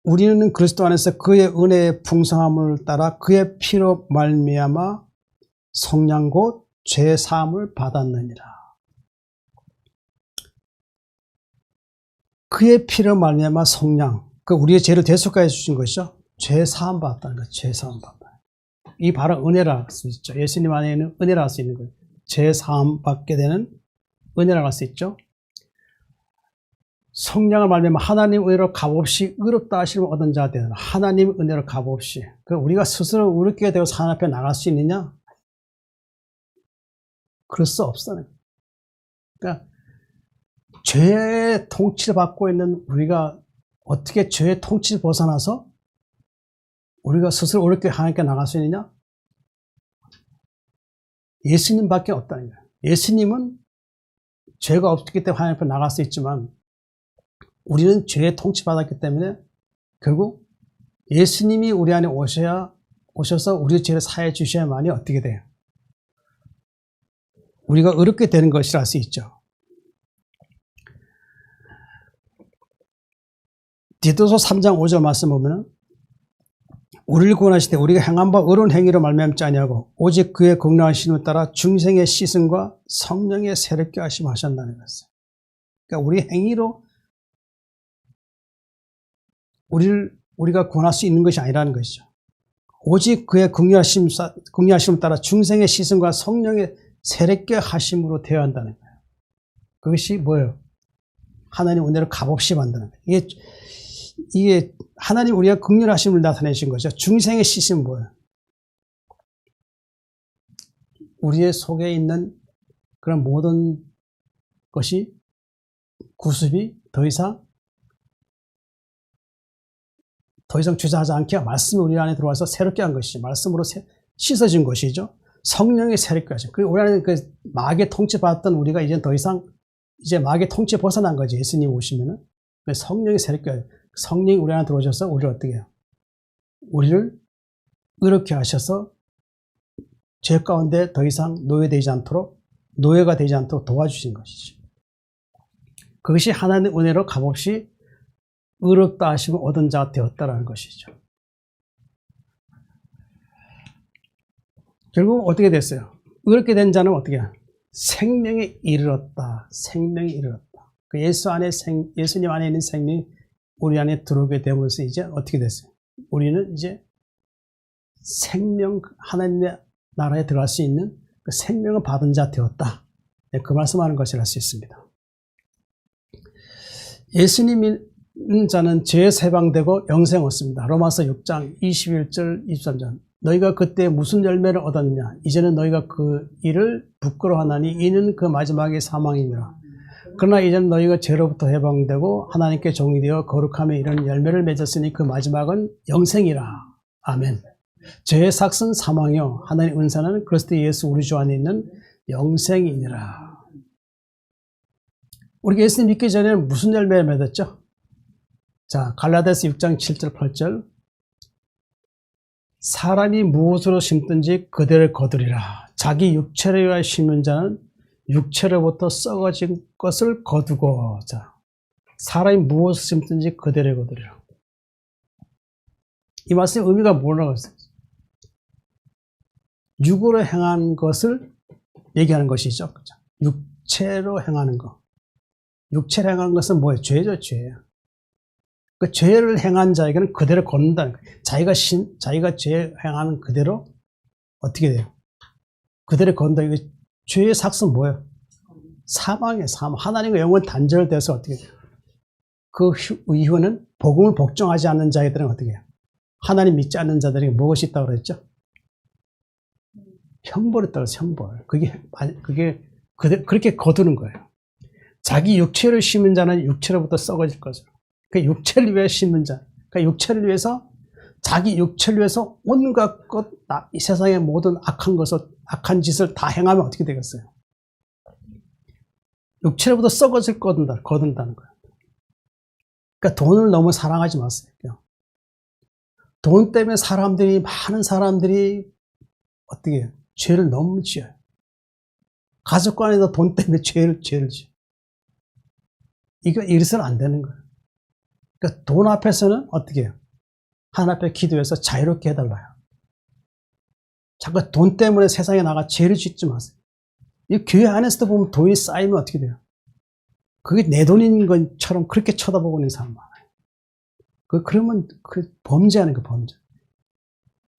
우리는 그리스도 안에서 그의 은혜의 풍성함을 따라 그의 피로 말미암아 성령 곧 죄 사함을 받았느니라. 그의 피로 말미암아 성령, 그 우리의 죄를 대속해 주신 것이죠. 죄 사함 받았다는 거죠. 죄 사함 받다. 이 바로 은혜라 할 수 있죠. 예수님 안에 있는 은혜라 할 수 있는 거예요. 죄 사함 받게 되는 은혜라 할 수 있죠. 성령을 말미암아 하나님 은혜로 값없이 의롭다 하심을 얻은 자 되는 하나님 은혜로 값없이. 그 우리가 스스로 의롭게 되어 하나님 앞에 나갈 수 있느냐? 그럴 수 없어요. 그러니까 죄의 통치를 받고 있는 우리가 어떻게 죄의 통치를 벗어나서 우리가 스스로 의롭게 하나님께 나갈 수 있느냐? 예수님밖에 없다는 거예요. 예수님은 죄가 없기 때문에 하나님 앞에 나갈 수 있지만 우리는 죄에 통치받았기 때문에 결국 예수님이 우리 안에 오셔서 우리의 죄를 사해 주셔야만이 어떻게 돼요? 우리가 의롭게 되는 것이라 할 수 있죠. 디도서 3장 5절 말씀 보면은 우리를 구원하실 때 우리가 행한 바 의로운 행위로 말미암지 아니하고 오직 그의 공로하심을 따라 중생의 씻음과 성령의 새롭게 하심 하셨다는 것을. 그러니까 우리 행위로 우리가 구원할 수 있는 것이 아니라는 것이죠. 오직 그의 공로하심을 따라 중생의 씻음과 성령의 새롭게 하심으로 되어야 한다는 거예요. 그것이 뭐예요? 하나님 은혜를 값없이 만드는 거예요. 이게 하나님 우리가 긍휼하심을 나타내신 거죠. 중생의 씻음은 뭐예요? 우리의 속에 있는 그런 모든 것이 구습이 더 이상 주저하지 않게 말씀이 우리 안에 들어와서 새롭게 한 것이죠. 말씀으로 씻어진 것이죠. 성령의 새롭게 하심. 그리고 우리 안에 그 마귀의 통치받았던 우리가 이제 더 이상 이제 마귀의 통치 벗어난 거지. 예수님 오시면은 성령의 새롭게 하심. 성령이 우리 안에 들어오셔서 우리를 어떻게 해요? 우리를 의롭게 하셔서 죄 가운데 더 이상 노예가 되지 않도록 도와주신 것이죠. 그것이 하나님의 은혜로 값없이 의롭다 하심을 얻은 자가 되었다라는 것이죠. 결국 어떻게 됐어요? 의롭게 된 자는 어떻게 해요? 생명에 이르렀다. 생명에 이르렀다. 그 예수님 안에 있는 생명이 우리 안에 들어오게 되면서 이제 어떻게 됐어요? 우리는 이제 하나님의 나라에 들어갈 수 있는 그 생명을 받은 자 되었다. 네, 그 말씀하는 것이라 할 수 있습니다. 예수님인 자는 죄에서 해방되고 영생 얻습니다. 로마서 6장 21절 23절. 너희가 그때 무슨 열매를 얻었느냐? 이제는 너희가 그 일을 부끄러워하나니 이는 그 마지막의 사망이니라. 그러나 이제는 너희가 죄로부터 해방되고 하나님께 종이 되어 거룩함에 이런 열매를 맺었으니 그 마지막은 영생이라. 아멘. 죄의 삭은 사망이요 하나님의 은사는 그리스도 예수 우리 주 안에 있는 영생이니라. 우리가 예수님 믿기 전에 무슨 열매를 맺었죠? 자, 갈라디아서 6장 7절 8절. 사람이 무엇으로 심든지 그대를 거두리라. 자기 육체를 위하여 심는 자는 육체로부터 썩어진 것을 거두고. 자, 사람이 무엇을 심든지 그대를 거두리라. 이 말씀의 의미가 뭐라고 했어요? 육으로 행한 것을 얘기하는 것이죠. 그렇죠? 육체로 행하는 것. 육체로 행한 것은 뭐예요? 죄죠, 죄예요. 그 죄를 행한 자에게는 그대로 걷는다는 거예요. 자기가 죄 행하는 그대로 어떻게 돼요? 그대로 건다. 이거 죄의 삭은 뭐예요? 사망이에요. 사망. 하나님과 영원 단절돼서 어떻게 돼요? 그 이후는 복음을 복종하지 않는 자들은 어떻게 해요? 하나님 믿지 않는 자들에게 무엇이 있다고 그랬죠? 형벌이 있다고 했어요. 형벌. 그게 그렇게 거두는 거예요. 자기 육체를 심은 자는 육체로부터 썩어질 것으로. 그 육체를 위해 심은 자. 그 육체를 위해서 자기 육체를 위해서 온갖 것, 이 세상의 모든 악한 짓을 다 행하면 어떻게 되겠어요? 육체로부터 썩어질 거둔다는 거예요. 그러니까 돈을 너무 사랑하지 마세요. 돈 때문에 많은 사람들이 어떻게 해요? 죄를 너무 지어요. 가족 간에도 돈 때문에 죄를 지어요. 이래서는 안 되는 거예요. 그러니까 돈 앞에서는 어떻게 해요? 하나님 앞에 기도해서 자유롭게 해달라요. 자꾸 돈 때문에 세상에 나가 죄를 짓지 마세요. 이 교회 안에서도 보면 돈이 쌓이면 어떻게 돼요? 그게 내 돈인 것처럼 그렇게 쳐다보고 있는 사람 많아요. 그러면 범죄하는 거 범죄.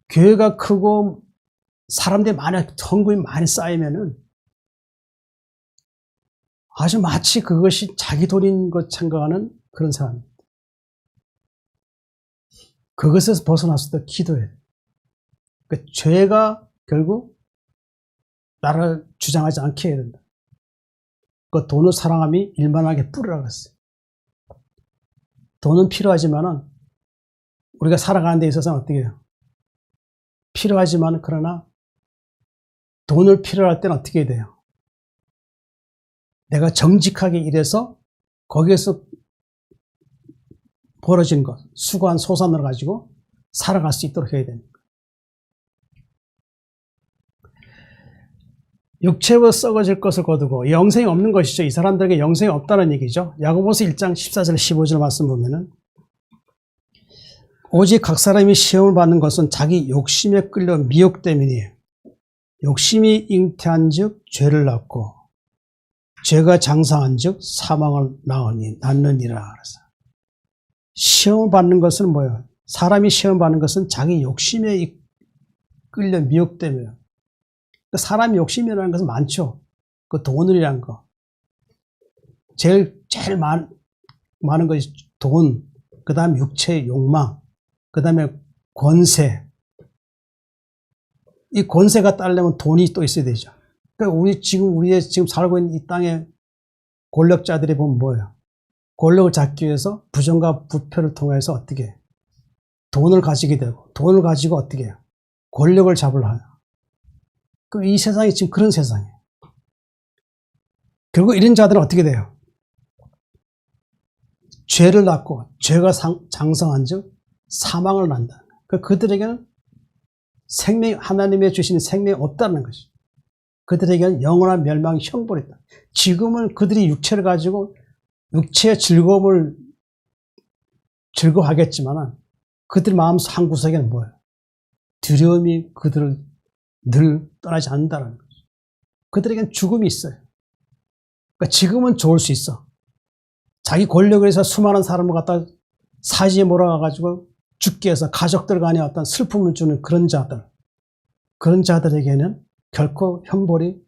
교회가 크고 사람들이 헌금이 많이 쌓이면은 아주 마치 그것이 자기 돈인 것 생각하는 그런 사람입니다. 그것에서 벗어났을 때 기도해야 돼요. 그러니까 죄가 결국 나를 주장하지 않게 해야 된다. 그 돈을 사랑함이 일만하게 뿌리라고 했어요. 돈은 필요하지만은 우리가 살아가는 데 있어서는 어떻게 해요? 필요하지만 그러나 돈을 필요할 때는 어떻게 해야 돼요? 내가 정직하게 일해서 거기에서 벌어진 것, 수고한 소산을 가지고 살아갈 수 있도록 해야 됩니다. 육체로 썩어질 것을 거두고 영생이 없는 것이죠. 이 사람들에게 영생이 없다는 얘기죠. 야고보서 1장 14절 15절 말씀 보면은 오직 각 사람이 시험을 받는 것은 자기 욕심에 끌려 미혹됨이니 욕심이 잉태한 즉 죄를 낳고 죄가 장사한 즉 사망을 낳느니라. 그래서 시험을 받는 것은 뭐예요? 사람이 시험 받는 것은 자기 욕심에 끌려 미혹됨이에요. 사람이 욕심이라는 것은 많죠. 그 돈이라는 거. 제일 많은 것이 돈, 그 다음에 육체의 욕망, 그 다음에 권세. 이 권세가 따르려면 돈이 또 있어야 되죠. 그러니까 우리의 지금 살고 있는 이 땅의 권력자들이 보면 뭐예요? 권력을 잡기 위해서 부정과 부패를 통해서 어떻게 해요? 돈을 가지게 되고, 돈을 가지고 어떻게 해요? 권력을 잡으려 해요. 이 세상이 지금 그런 세상이에요. 결국 이런 자들은 어떻게 돼요? 죄를 낳고 죄가 장성한 즉 사망을 낳는다. 그들에게는 하나님의 주시는 생명이 없다는 것이죠. 그들에게는 영원한 멸망 형벌이 있다. 지금은 그들이 육체를 가지고 육체의 즐거움을 즐거워하겠지만 그들 마음속 한 구석에는 뭐예요? 두려움이 그들을 늘 떠나지 않는다는 거죠. 그들에겐 죽음이 있어요. 그러니까 지금은 좋을 수 있어. 자기 권력을 해서 수많은 사람을 갖다 사지에 몰아가가지고 죽게 해서 가족들 간에 어떤 슬픔을 주는 그런 자들에게는 결코 형벌이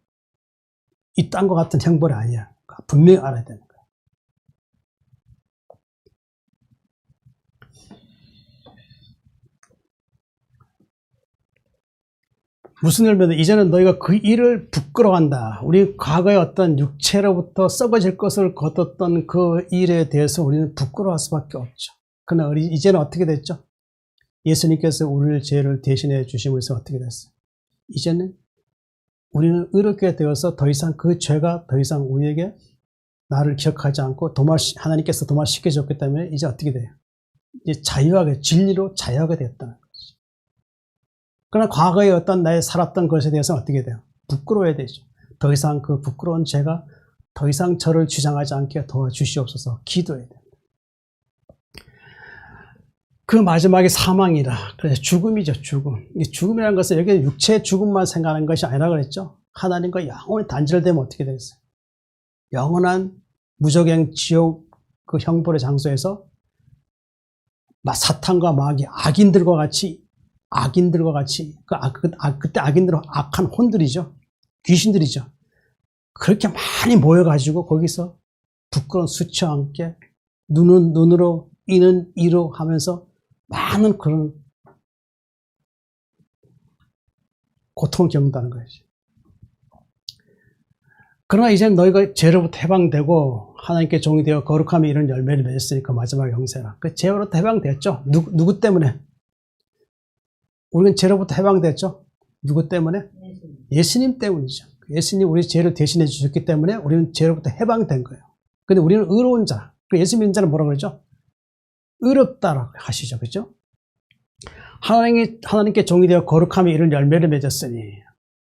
이 땅과 같은 형벌이 아니야. 분명히 알아야 되는 거야. 무슨 일이면 이제는 너희가 그 일을 부끄러워한다. 우리 과거에 어떤 육체로부터 썩어질 것을 거뒀던 그 일에 대해서 우리는 부끄러워할 수밖에 없죠. 그러나 이제는 어떻게 됐죠? 예수님께서 우리의 죄를 대신해 주시면서 어떻게 됐어요? 이제는 우리는 의롭게 되어서 더 이상 그 죄가 더 이상 우리에게 나를 기억하지 않고 하나님께서 도말시켜줬기 때문에 이제 어떻게 돼요? 이제 진리로 자유하게 됐다는 거죠. 그러나 과거에 어떤 나의 살았던 것에 대해서 어떻게 돼요? 부끄러워야 되죠. 더 이상 그 부끄러운 죄가 더 이상 저를 주장하지 않게 도와주시옵소서 기도해야 됩니다. 그 마지막에 사망이라. 그래서 죽음이죠, 죽음. 죽음이라는 것은 여기 육체의 죽음만 생각하는 것이 아니라 그랬죠. 하나님과 영원히 단절되면 어떻게 되겠어요? 영원한 무적행 지옥 그 형벌의 장소에서 사탄과 마귀, 악인들과 같이 그때 악인들은 악한 혼들이죠. 귀신들이죠. 그렇게 많이 모여가지고 거기서 부끄러운 수치와 함께 눈은 눈으로 이는 이로 하면서 많은 그런 고통을 겪는다는 거죠. 그러나 이제 너희가 죄로부터 해방되고 하나님께 종이 되어 거룩함이 이런 열매를 맺었으니까 마지막 영생이라. 그 죄로부터 해방됐죠. 누구 때문에? 우리는 죄로부터 해방됐죠. 누구 때문에? 예수님 때문이죠. 예수님이 우리 죄를 대신해 주셨기 때문에 우리는 죄로부터 해방된 거예요. 근데 우리는 의로운 자. 그 예수 믿는 자는 뭐라고 그러죠? 의롭다라고 하시죠. 그죠? 하나님께 종이 되어 거룩함이 이런 열매를 맺었으니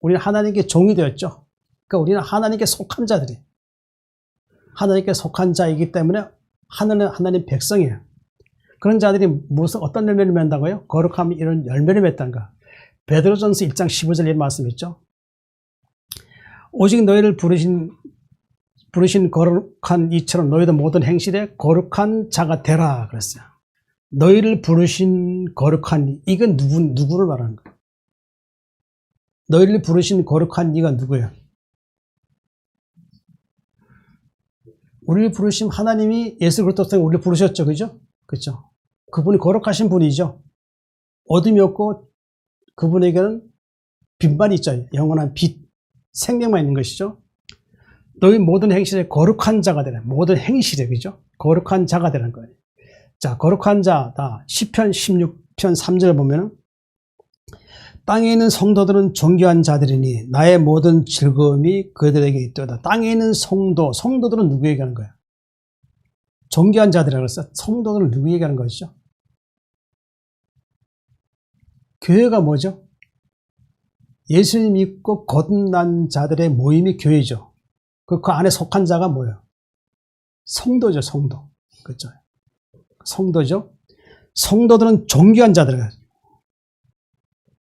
우리는 하나님께 종이 되었죠. 그러니까 우리는 하나님께 속한 자들이 하나님께 속한 자이기 때문에 하나님 백성이에요. 그런 자들이 어떤 열매를 맺는다고요? 거룩함이 이런 열매를 맺다는가. 베드로전서 1장 15절 이런 말씀 있죠. 오직 너희를 부르신 거룩한 이처럼 너희도 모든 행실에 거룩한 자가 되라 그랬어요. 너희를 부르신 거룩한 이건 누구를 말하는 거예요? 너희를 부르신 거룩한 이가 누구예요? 우리를 부르신 하나님이 예수 그리스도로 우리를 부르셨죠. 그죠? 그렇죠? 그분이 거룩하신 분이죠. 어둠이 없고 그분에게는 빛만 있죠. 영원한 빛, 생명만 있는 것이죠. 너희 모든 행실에 거룩한 자가 되라. 모든 행실에, 그죠? 거룩한 자가 되는 거예요. 자, 거룩한 자다. 시편 16편 3절 보면은 땅에 있는 성도들은 존귀한 자들이니 나의 모든 즐거움이 그들에게 있도다. 땅에 있는 성도들은 누구 얘기하는 거예요? 존귀한 자들이라고 했어요. 성도들은 누구 얘기하는 것이죠? 교회가 뭐죠? 예수님 믿고 거듭난 자들의 모임이 교회죠. 그 안에 속한 자가 뭐예요? 성도죠, 성도. 그렇죠? 성도죠. 성도들은 존귀한 자들이에요.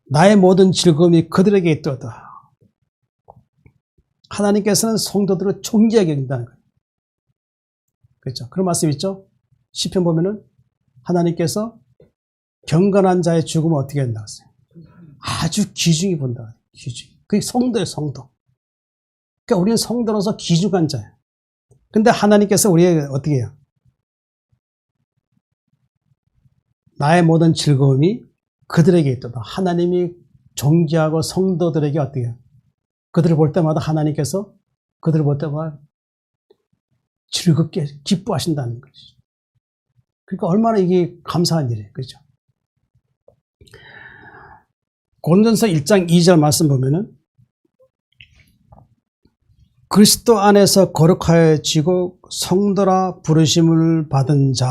나의 모든 즐거움이 그들에게 있도다. 하나님께서는 성도들을 존귀하게 여긴다는 거예요. 그렇죠? 그런 말씀 있죠? 시편 보면은 하나님께서 경건한 자의 죽음을 어떻게 한다고 했어요? 아주 귀중히 본다. 귀중히. 그게 성도예요, 성도. 그러니까 우리는 성도로서 귀중한 자예요. 근데 하나님께서 우리에게 어떻게 해요? 나의 모든 즐거움이 그들에게 있도다. 하나님이 존귀하고 성도들에게 어떻게 해요? 그들을 볼 때마다 하나님께서 그들을 볼 때마다 즐겁게 기뻐하신다는 것이죠. 그러니까 얼마나 이게 감사한 일이에요. 그렇죠? 고린도전서 1장 2절 말씀 보면은 그리스도 안에서 거룩하여지고 성도라 부르심을 받은 자.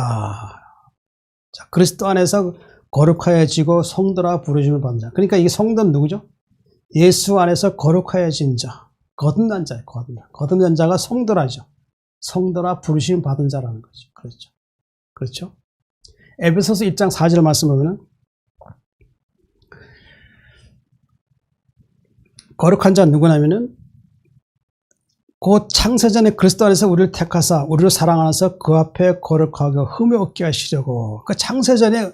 자, 그리스도 안에서 거룩하여지고 성도라 부르심을 받은 자. 그러니까 이게 성도는 누구죠? 예수 안에서 거룩하여진 자. 거듭난 자예요. 거듭난 자가 성도라죠. 성도라 부르심을 받은 자라는 거죠. 그렇죠. 그렇죠. 에베소서 1장 4절 말씀 보면은 거룩한 자는 누구냐면은 곧 창세전에 그리스도 안에서 우리를 택하사 우리를 사랑하셔서 그 앞에 거룩하고 흠이 없게 하시려고. 그 창세전에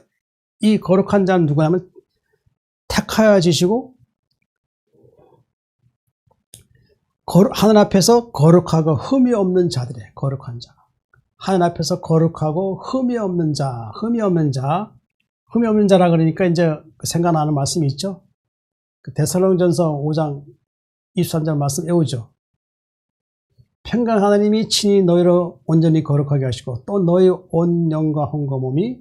이 거룩한 자는 누구냐면 택하여지시고 하늘 앞에서 거룩하고 흠이 없는 자들이에요. 거룩한 자. 하늘 앞에서 거룩하고 흠이 없는 자. 흠이 없는 자라 그러니까 이제 생각나는 말씀이 있죠. 데살로니가전서 5장 23절 말씀 외우죠. 평강 하나님이 친히 너희를 온전히 거룩하게 하시고 또 너희 온 영과 혼과 몸이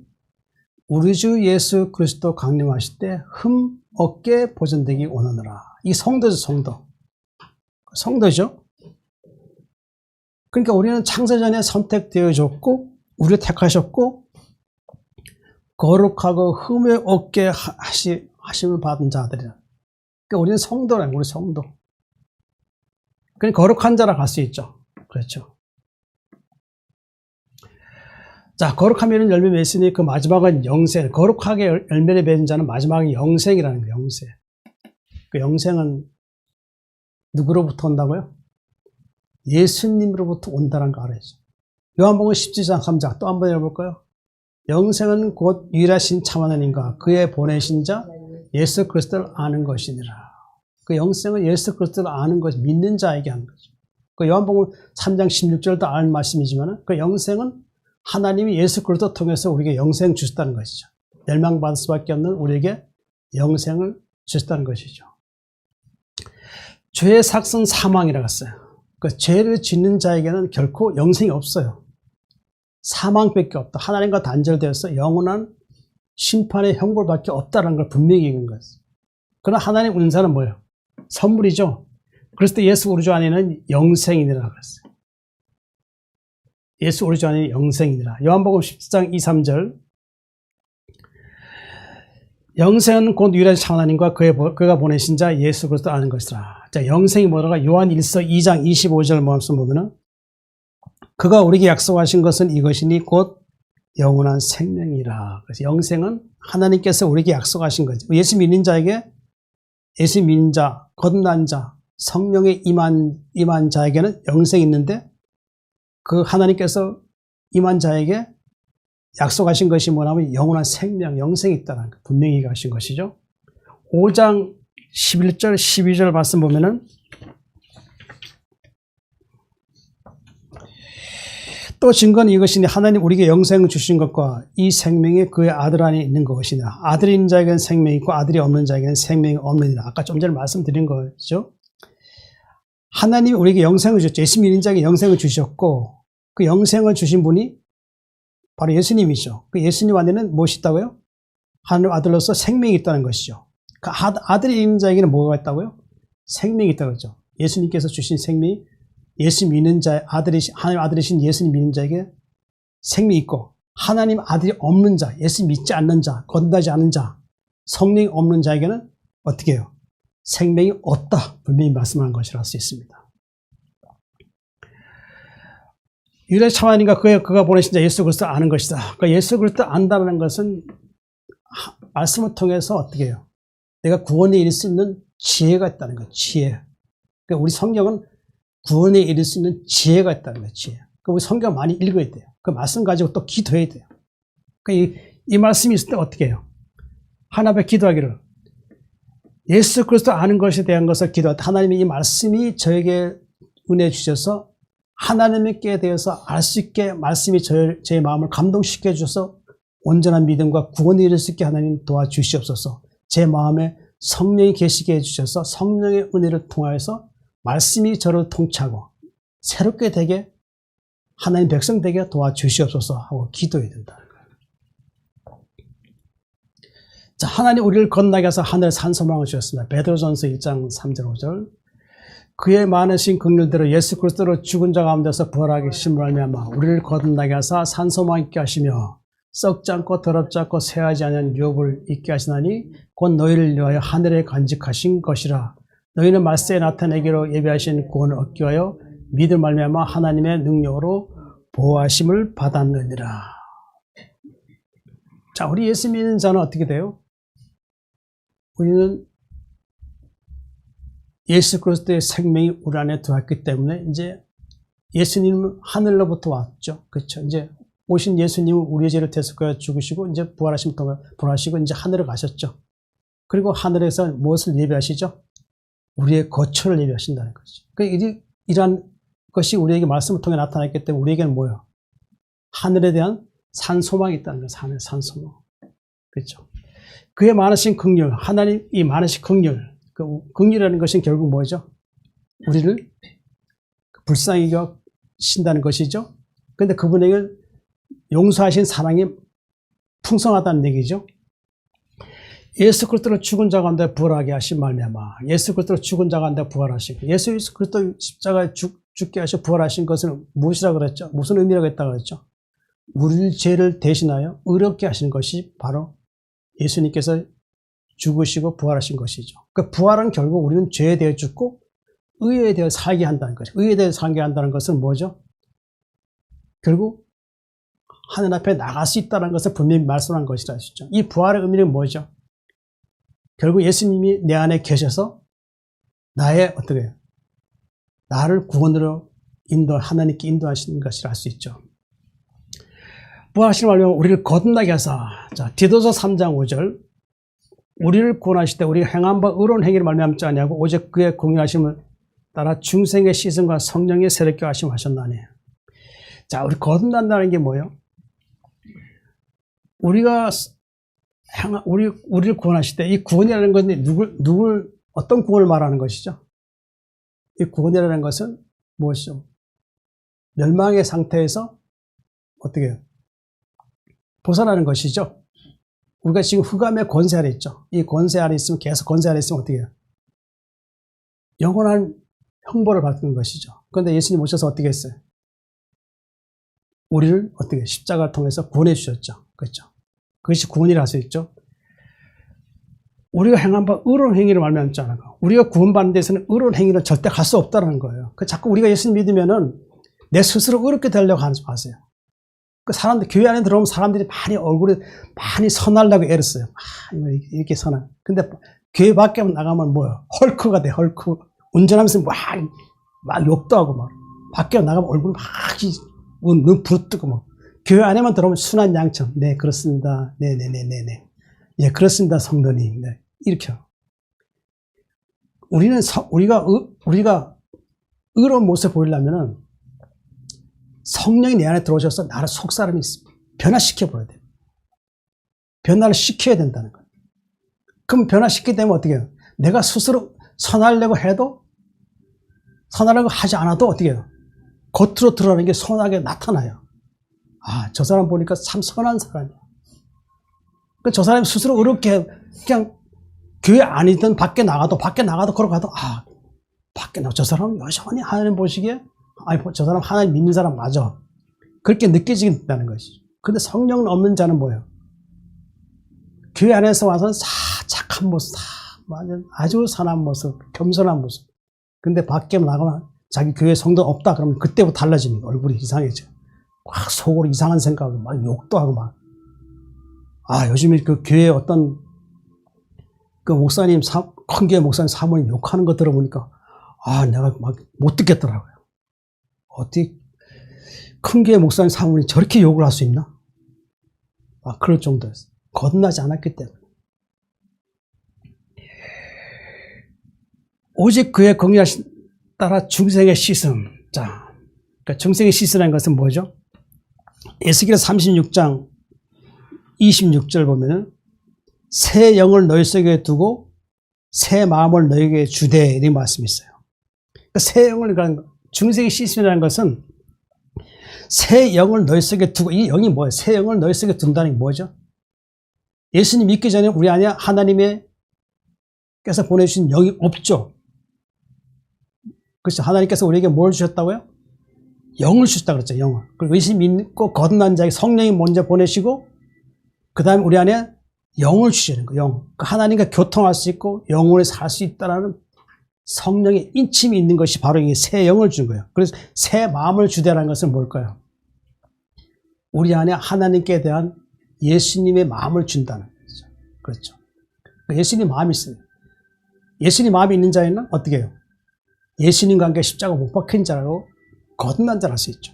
우리 주 예수 그리스도 강림하실 때 흠 없게 보존되기 원하노라. 이 성도죠, 성도. 성도죠. 그러니까 우리는 창세전에 선택되어졌고 우리를 택하셨고 거룩하고 흠이 없게 하심을 받은 자들이라. 그러니까 우리는 성도라는 우리 성도. 그러니까 거룩한 자라 갈 수 있죠. 그렇죠. 자, 거룩함이 이런 열매 맺으니 그 마지막은 영생. 거룩하게 열매를 맺은 자는 마지막은 영생이라는 거예요. 영생. 그 영생은 누구로부터 온다고요? 예수님으로부터 온다는 거 알아야죠. 요한복음 17장 3장 또 한번 읽어볼까요? 영생은 곧 유일하신 참 하나님과 그의 보내신 자 예수 그리스도를 아는 것이니라. 그 영생은 예수 그리스도를 아는 것, 믿는 자에게 하는 거죠. 그 요한복음 3장 16절도 아는 말씀이지만 그 영생은 하나님이 예수 그리스도 통해서 우리에게 영생 주셨다는 것이죠. 멸망받을 수밖에 없는 우리에게 영생을 주셨다는 것이죠. 죄의 삭은 사망이라고 했어요. 그 죄를 짓는 자에게는 결코 영생이 없어요. 사망밖에 없다. 하나님과 단절되어서 영원한 심판의 형벌밖에 없다는 걸 분명히 얘기한 거예요. 그러나 하나님 은사는 뭐예요? 선물이죠. 그랬을 때 예수 우리 주 안에는 영생이니라 그랬어요. 예수 우리 주 안에는 영생이니라. 요한복음 10장 2, 3절. 영생은 곧 유일하신 하나님과 그가 보내신 자 예수 그리스도 아는 것이라. 자, 영생이 뭐라고? 요한 1서 2장 25절 말씀 보면은 그가 우리에게 약속하신 것은 이것이니 곧 영원한 생명이라. 그래서 영생은 하나님께서 우리에게 약속하신 거죠. 예수 믿는 자에게, 예수 믿는 자, 거듭난 자, 성령에 임한 자에게는 영생이 있는데 그 하나님께서 임한 자에게 약속하신 것이 뭐냐면 영원한 생명, 영생이 있다는 거 분명히 얘기하신 것이죠. 5장 11절, 12절 말씀 보면은 또 증거는 이것이니 하나님 우리에게 영생을 주신 것과 이 생명이 그의 아들 안에 있는 것이니라. 아들이 있는 자에게는 생명이 있고 아들이 없는 자에게는 생명이 없느니라. 아까 좀 전에 말씀드린 거죠. 하나님이 우리에게 영생을 주셨죠. 예수 믿는 자에게 영생을 주셨고 그 영생을 주신 분이 바로 예수님이죠. 그 예수님 안에는 무엇이 있다고요? 하나님 아들로서 생명이 있다는 것이죠. 그 아들이 있는 자에게는 뭐가 있다고요? 생명이 있다고 그러죠. 예수님께서 주신 생명이 예수 믿는 자의 하나님 아들이신 예수님 믿는 자에게 생명이 있고 하나님 아들이 없는 자, 예수 믿지 않는 자, 거듭나지 않는 자, 성령이 없는 자에게는 어떻게 해요? 생명이 없다. 분명히 말씀하는 것이라 할 수 있습니다. 유일하신 하나님과 그가 보내신 자 예수 그리스도 아는 것이다. 그러니까 예수 그리스도 안다는 것은 말씀을 통해서 어떻게 해요? 내가 구원에 이를 수 있는 지혜가 있다는 거예요. 지혜. 그러니까 우리 성경은 구원에 이를 수 있는 지혜가 있다는 거예요. 지혜. 그러니까 우리 성경 많이 읽어야 돼요. 그 말씀 가지고 또 기도해야 돼요. 그러니까 이 말씀이 있을 때 어떻게 해요? 하나님 앞에 기도하기를 예수 그리스도 아는 것에 대한 것을 기도할 때 하나님이 이 말씀이 저에게 은혜 주셔서 하나님께 대해서 알 수 있게 말씀이 제 마음을 감동시켜 주셔서 온전한 믿음과 구원에 이를 수 있게 하나님 도와주시옵소서. 제 마음에 성령이 계시게 해주셔서 성령의 은혜를 통하여서 말씀이 저를 통치하고 새롭게 되게 하나님 백성 되게 도와주시옵소서 하고 기도해야 된다는 거예요. 자, 하나님 우리를 건너게 해서 하늘에 산 소망을 주셨습니다. 베드로전서 1장 3절 5절. 그의 많으신 긍휼대로 예수 그리스도로 죽은 자 가운데서 부활하게 하심으로 말미암아 우리를 거듭나게 하사 산 소망 있게 하시며 썩지 않고 더럽지 않고 쇠하지 않은 유업을 있게 하시나니 곧 너희를 위하여 하늘에 간직하신 것이라. 너희는 말세에 나타내기로 예비하신 구원을 얻기 위하여 믿음 말미암아 하나님의 능력으로 보호하심을 받았느니라. 자, 우리 예수 믿는 자는 어떻게 돼요? 우리는 예수 그리스도의 생명이 우리 안에 들어왔기 때문에 이제 예수님은 하늘로부터 왔죠. 그렇죠. 이제 오신 예수님은 우리의 죄를 대속하여 죽으시고 이제 부활하시고 이제 하늘에 가셨죠. 그리고 하늘에서 무엇을 예비하시죠? 우리의 거처를 예비하신다는 거죠. 그러니까 이러한 것이 우리에게 말씀을 통해 나타났기 때문에 우리에게는 뭐예요? 하늘에 대한 산 소망이 있다는 거예요. 하늘 산 소망. 그렇죠. 그의 많으신 긍휼, 하나님이 많으신 긍휼. 그 긍휼이라는 것은 결국 뭐죠? 우리를 불쌍히 여기신다는 것이죠. 그런데 그분에게 용서하신 사랑이 풍성하다는 얘기죠. 예수 그리스도로 죽은 자 가운데 부활하게 하신 말미암아 예수 그리스도로 죽은 자 가운데 부활하시고 예수 그리스도 십자가에 죽게 하셔 부활하신 것은 무엇이라고 그랬죠? 무슨 의미라고 했다고 그랬죠? 우리 죄를 대신하여 의롭게 하시는 것이 바로 예수님께서 죽으시고 부활하신 것이죠. 그 부활은 결국 우리는 죄에 대해 죽고 의에 대해 살게 한다는 거죠. 의에 대해 살게 한다는 것은 뭐죠? 결국 하늘 앞에 나갈 수 있다는 것을 분명히 말씀한 것이라 하시죠. 이 부활의 의미는 뭐죠? 결국 예수님이 내 안에 계셔서 나의 나를 구원으로 하나님께 인도하시는 것이라 할 수 있죠. 부활하시는 말로 우리를 거듭나게 하사, 자, 디도서 3장 5절. 우리를 구원하실 때 우리가 행한 바 의로운 행위를 말미암지 아니하고 오직 그의 공의하심을 따라 중생의 시선과 성령의 새롭게 하심을 하셨나니. 자, 우리 거듭난다는 게 뭐예요? 우리를 구원하실 때 이 구원이라는 것은 어떤 구원을 말하는 것이죠? 이 구원이라는 것은 무엇이죠? 멸망의 상태에서 어떻게 해요? 벗어나는 것이죠. 우리가 지금 흑암의 권세 아래 있죠. 이 권세 아래 있으면, 계속 권세 아래 있으면 어떻게 해요? 영원한 형벌을 받는 것이죠. 그런데 예수님 오셔서 어떻게 했어요? 우리를 어떻게 십자가를 통해서 구원해 주셨죠. 그렇죠? 그것이 구원이라 할 수 있죠. 우리가 행한 바 의로운 행위를 말미암지 않아. 우리가 구원받는 데서는 의로운 행위를 절대 갈 수 없다는 거예요. 자꾸 우리가 예수님 믿으면은 내 스스로 의롭게 되려고 하지 마세요. 그 사람들, 교회 안에 들어오면 사람들이 많이 얼굴에 많이 선하려고 애를 써요. 이렇게 선한. 근데 교회 밖에 나가면 뭐예요? 헐크가 돼, 헐크. 운전하면서 막 욕도 하고 막. 밖에 나가면 얼굴 막, 눈 부릅뜨고 막. 교회 안에만 들어오면 순한 양처럼. 네, 그렇습니다. 네네네네네. 예, 그렇습니다, 성도님. 네. 이렇게. 우리가 의로운 모습을 보이려면은 성령이 내 안에 들어오셔서 나를 속사람이 있습니다. 변화시켜버려야 돼요. 변화를 시켜야 된다는 거예요. 그럼 변화시키게 되면 어떻게 해요? 내가 스스로 선하려고 해도, 선하려고 하지 않아도 어떻게 해요? 겉으로 드러나는 게 선하게 나타나요. 아, 저 사람 보니까 참 선한 사람이야. 저 사람이 스스로 그렇게 그냥 교회 아니든 밖에 나가도 걸어가도, 아, 밖에 나가, 저 사람은 여전히 하나님 보시기에, 아니, 저 사람 하나님 믿는 사람 맞아. 그렇게 느껴지게 된다는 것이죠. 근데 성령 없는 자는 뭐예요? 교회 안에서 와서는 착한 모습, 아주 선한 모습, 겸손한 모습. 근데 밖에 나가면 자기 교회 성도 없다 그러면 그때부터 달라지는 거예요. 얼굴이 이상해져. 막 속으로 이상한 생각하고 막 욕도 하고 막. 아, 요즘에 그 교회 어떤 그 목사님, 큰 교회 목사님 사모님 욕하는 거 들어보니까, 아, 내가 막 못 듣겠더라고요. 어떻게 큰 교회 목사님 사모님이 저렇게 욕을 할 수 있나? 아, 그럴 정도였어요. 거듭나지 않았기 때문에. 오직 그의 공의하신 따라 중생의 씻음. 자, 그러니까 중생의 씻으라는 것은 뭐죠? 에스겔 36장 26절 보면은 새 영을 너희 속에 두고 새 마음을 너희에게 주되, 이런 말씀이 있어요. 그러니까 새 영을, 그러니까 중생의 씻음이라는 것은 새 영을 너희 속에 두고, 이 영이 뭐예요? 새 영을 너희 속에 둔다는 게 뭐죠? 예수님 믿기 전에 우리 안에 하나님께서 보내주신 영이 없죠. 그렇죠. 하나님께서 우리에게 뭘 주셨다고요? 영을 주셨다 그랬죠. 영을. 그리고 예수님 믿고 거듭난 자에게 성령이 먼저 보내시고, 그 다음에 우리 안에 영을 주시는 거예요. 영. 하나님과 교통할 수 있고 영원히 살 수 있다는 성령의 인침이 있는 것이 바로 이 새 영을 주는 거예요. 그래서 새 마음을 주되라는 것은 뭘까요? 우리 안에 하나님께 대한 예수님의 마음을 준다는 거죠. 그렇죠. 예수님 마음이 있어요. 예수님 마음이 있는 자에는 어떻게 해요? 예수님과 함께 십자가 못 박힌 자라고 거듭난 자를 할 수 있죠.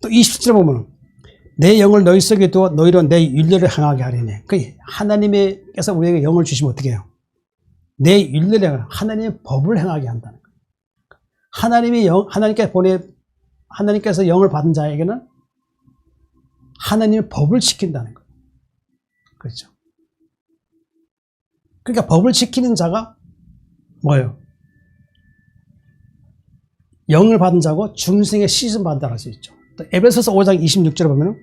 또 20절 보면 내 영을 너희 속에 두어 너희로 내 윤례를 행하게 하리니. 하나님께서 우리에게 영을 주시면 어떻게 해요? 내 윤례를, 하나님의 법을 행하게 한다는 거예요. 하나님께서 영을 받은 자에게는 하나님의 법을 지킨다는 거예요. 그렇죠. 그러니까 법을 지키는 자가 뭐예요? 영을 받은 자고 중생의 씻음 받는다고 할 수 있죠. 또 에베소서 5장 26절에 보면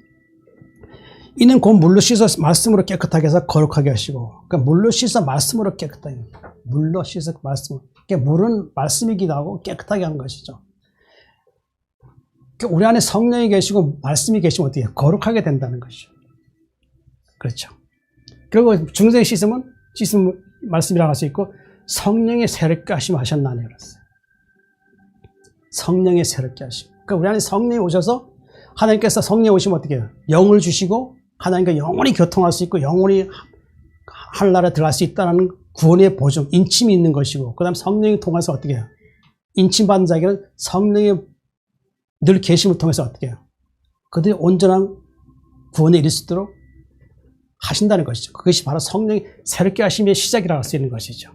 이는 곧 물로 씻어 말씀으로 깨끗하게 해서 거룩하게 하시고, 그러니까 물로 씻어 말씀으로 깨끗하게, 물로 씻어 말씀으로, 그러니까 물은 말씀이기도 하고 깨끗하게 하는 것이죠. 그러니까 우리 안에 성령이 계시고 말씀이 계시면 어떻게 해요? 거룩하게 된다는 것이죠. 그렇죠. 그리고 중생의 씻음 말씀이라고 할 수 있고, 성령의 새롭게 하심 하셨나니 그랬어요. 성령의 새롭게 하심. 그러니까 우리 안에 성령이 오셔서, 하나님께서 성령이 오시면 어떻게 해요? 영을 주시고 하나님과 영원히 교통할 수 있고 영원히 하늘나라에 들어갈 수 있다는 구원의 보증, 인침이 있는 것이고, 그 다음에 성령이 통해서 어떻게 해요? 인침받은 자에게는 성령의 늘 계심을 통해서 어떻게 해요? 그들이 온전한 구원에 이를 수 있도록 하신다는 것이죠. 그것이 바로 성령이 새롭게 하심의 시작이라고 할 수 있는 것이죠.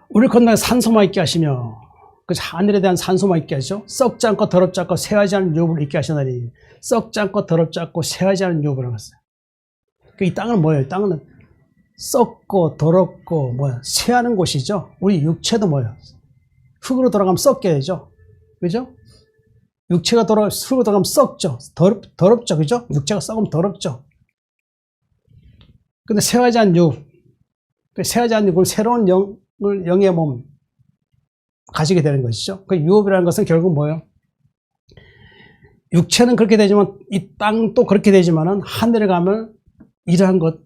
우리를 건너에 산소만 있게 하시며, 하늘에 대한 산소만 있게 하시죠. 썩지 않고 더럽지 않고 쇠하지 않은 유업을 있게 하시나니, 썩지 않고 더럽지 않고 쇠하지 않은 유업을 하셨어요. 이 땅은 뭐예요? 땅은 썩고 더럽고 쇠하는 곳이죠. 우리 육체도 뭐예요? 흙으로 돌아가면 썩게 되죠. 그죠? 육체가 흙으로 돌아가면 썩죠. 더럽죠. 그죠? 육체가 썩으면 더럽죠. 근데 새하지 않은 육, 새하지 않은 육은 새로운 영의 몸 가지게 되는 것이죠. 그 유업이라는 것은 결국 뭐예요? 육체는 그렇게 되지만 이 땅도 그렇게 되지만은 하늘에 가면 이러한 것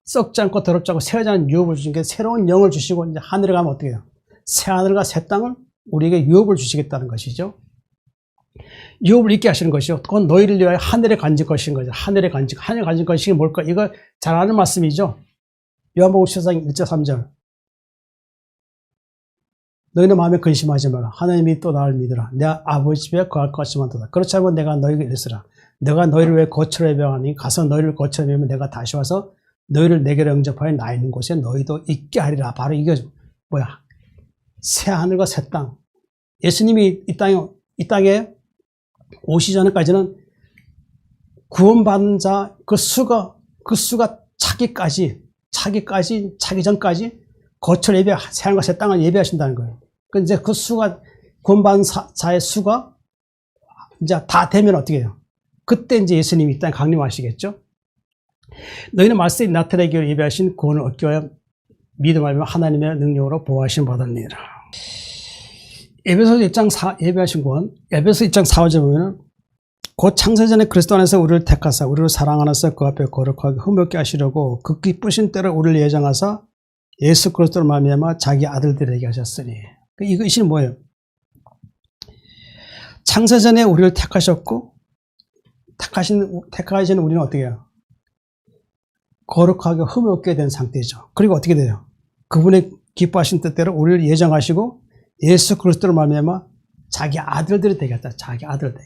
썩지 않고 더럽지 않고 새하지 않은 유업을 주신 게 새로운 영을 주시고 이제 하늘에 가면 어떻게 해요? 새 하늘과 새 땅을 우리에게 유업을 주시겠다는 것이죠. 유업을 있게 하시는 것이요. 그건 너희를 위하여 하늘에 간직 것인 거죠. 하늘에 간직 것이 뭘까? 이거 잘 아는 말씀이죠. 요한복음 10장 1절 3절. 너희는 마음에 근심하지 마라. 하나님이 또 나를 믿으라. 내 아버지 집에 거할 것이 많도다. 그렇지 않으면 내가 너희에게 이르으라. 내가 너희를 왜 거처로 예배하니 가서 너희를 거처로 예배하면 내가 다시 와서 너희를 내게로 영접하여 나 있는 곳에 너희도 있게 하리라. 바로 이게 뭐야? 새 하늘과 새 땅. 예수님이 이 땅에 오시기 전까지는 구원받은 자 그 수가 차기 전까지 거처를 새 하늘과 새 땅을 예배하신다는 거예요. 근데 이제 그 수가 구원받은 자의 수가 이제 다 되면 어떻게 해요? 그때 이제 예수님이 이 땅에 강림하시겠죠. 너희는 말씀이 나타내기를 예배하신 구원을 얻기 위하여 믿음하며 하나님의 능력으로 보호하심 받았느니라. 에베소 1장 예배하신 구원, 에베소 1장 4절에 보면 곧 창세전에 그리스도 안에서 우리를 택하사 우리를 사랑하나서 그 앞에 거룩하게 흠없게 하시려고 그 기쁘신 때를 우리를 예정하사 예수 그리스도로 말미암아 자기 아들들에게 하셨으니. 이것이 뭐예요? 창세전에 우리를 택하셨고 택하신 우리는 어떻게 해요? 거룩하게 흠없게 된 상태죠. 그리고 어떻게 돼요? 그분의 기뻐하신 뜻대로 우리를 예정하시고 예수 그리스도로 말미암아 자기 아들들이 되겠다. 자기 아들들.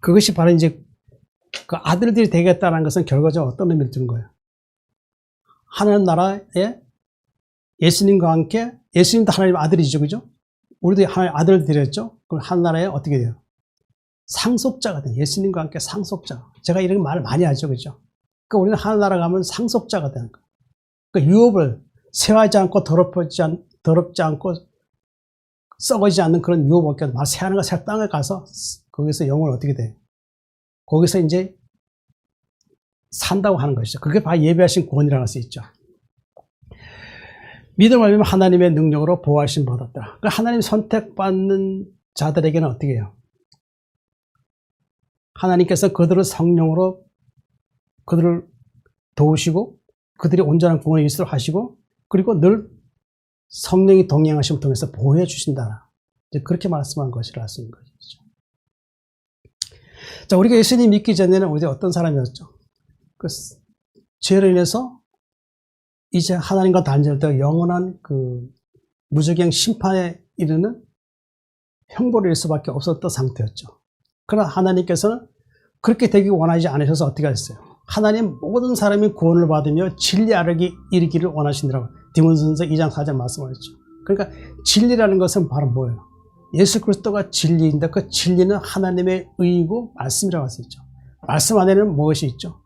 그것이 바로 이제 그 아들들이 되겠다는 것은 결과적으로 어떤 의미를 두는 거예요? 하나님 나라에 예수님과 함께, 예수님도 하나님 아들이죠. 그죠? 우리도 하나님 아들들이었죠? 그럼 한 나라에 어떻게 돼요? 상속자가 돼요. 예수님과 함께 상속자. 제가 이런 말을 많이 하죠. 그죠? 그러니까 우리는 하나나라 가면 상속자가 되는 거예요. 그러니까 유업을 세하지 않고 더럽지 않고 썩어지지 않는 그런 유업 얻게 막 새하늘과 새 땅에 가서 거기서 영을 어떻게 돼요? 거기서 이제 산다고 하는 것이죠. 그게 바로 예배하신 구원이라고 할 수 있죠. 믿음을 알면 하나님의 능력으로 보호하심 받았다. 그러니까 하나님 선택받는 자들에게는 어떻게 해요? 하나님께서 그들을 성령으로 그들을 도우시고 그들이 온전한 구원을 있도록 하시고 그리고 늘 성령이 동행하심을 통해서 보호해 주신다. 이제 그렇게 말씀한 것이라 할 수 있는 것이죠. 자, 우리가 예수님 믿기 전에는 우리가 어떤 사람이었죠? 그 죄로 인해서 이제 하나님과 단절될 때 영원한 그 무적행 심판에 이르는 형벌을 일 수밖에 없었던 상태였죠. 그러나 하나님께서는 그렇게 되기 원하지 않으셔서 어떻게 하셨어요? 하나님 모든 사람이 구원을 받으며 진리 아래에 이르기를 원하시느라고 디모데전서 2장 4절 말씀하셨죠. 그러니까 진리라는 것은 바로 뭐예요? 예수 그리스도가 진리인데 그 진리는 하나님의 의이고 말씀이라고 할 수 있죠. 말씀 안에는 무엇이 있죠?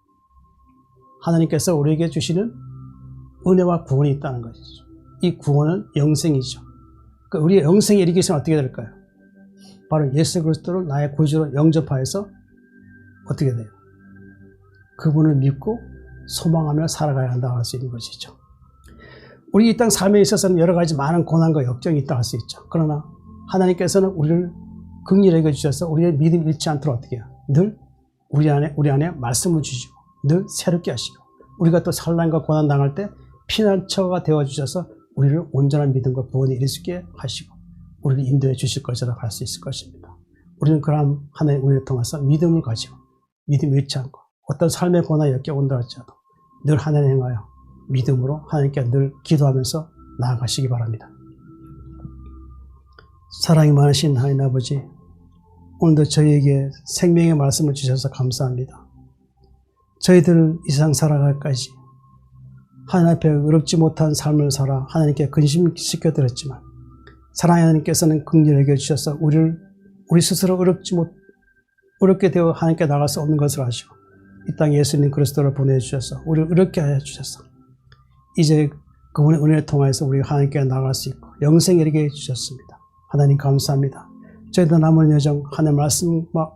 하나님께서 우리에게 주시는 은혜와 구원이 있다는 것이죠. 이 구원은 영생이죠. 그러니까 우리의 영생에 이르기 위해서는 어떻게 될까요? 바로 예수 그리스도를 나의 구주로 영접하여서 어떻게 돼요? 그분을 믿고 소망하며 살아가야 한다고 할 수 있는 것이죠. 우리 이 땅 삶에 있어서는 여러 가지 많은 고난과 역정이 있다고 할 수 있죠. 그러나 하나님께서는 우리를 긍휼히 여겨주셔서 우리의 믿음이 잃지 않도록 어떻게 해요? 늘 우리 안에 말씀을 주시고 늘 새롭게 하시고 우리가 또 산란과 고난 당할 때 피난처가 되어주셔서 우리를 온전한 믿음과 구원에 이를 수 있게 하시고 우리를 인도해 주실 것이라고 할 수 있을 것입니다. 우리는 그러한 하나님의 은혜를 통해서 믿음을 가지고 믿음을 잃지 않고 어떤 삶의 고난이 엮여온다 할지라도 늘 하나님 행하여 믿음으로 하나님께 늘 기도하면서 나아가시기 바랍니다. 사랑이 많으신 하나님 아버지, 오늘도 저희에게 생명의 말씀을 주셔서 감사합니다. 저희들 이 세상 살아갈까지 하나님 앞에 어렵지 못한 삶을 살아 하나님께 근심시켜드렸지만 사랑의 하나님께서는 긍휼히 여겨주셔서 우리 스스로 어렵게 되어 하나님께 나갈 수 없는 것을 아시고 이 땅에 예수님 그리스도를 보내주셔서 우리를 어렵게 하여 주셔서 이제 그분의 은혜를 통해서 우리가 하나님께 나갈 수 있고 영생에 이르게 해주셨습니다. 하나님 감사합니다. 저희들 남은 여정 하나님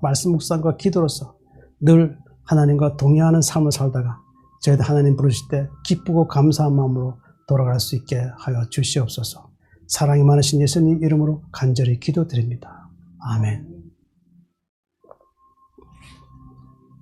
말씀 묵상과 기도로서 늘 하나님과 동의하는 삶을 살다가 저희들 하나님 부르실 때 기쁘고 감사한 마음으로 돌아갈 수 있게 하여 주시옵소서. 사랑이 많으신 예수님 이름으로 간절히 기도드립니다. 아멘.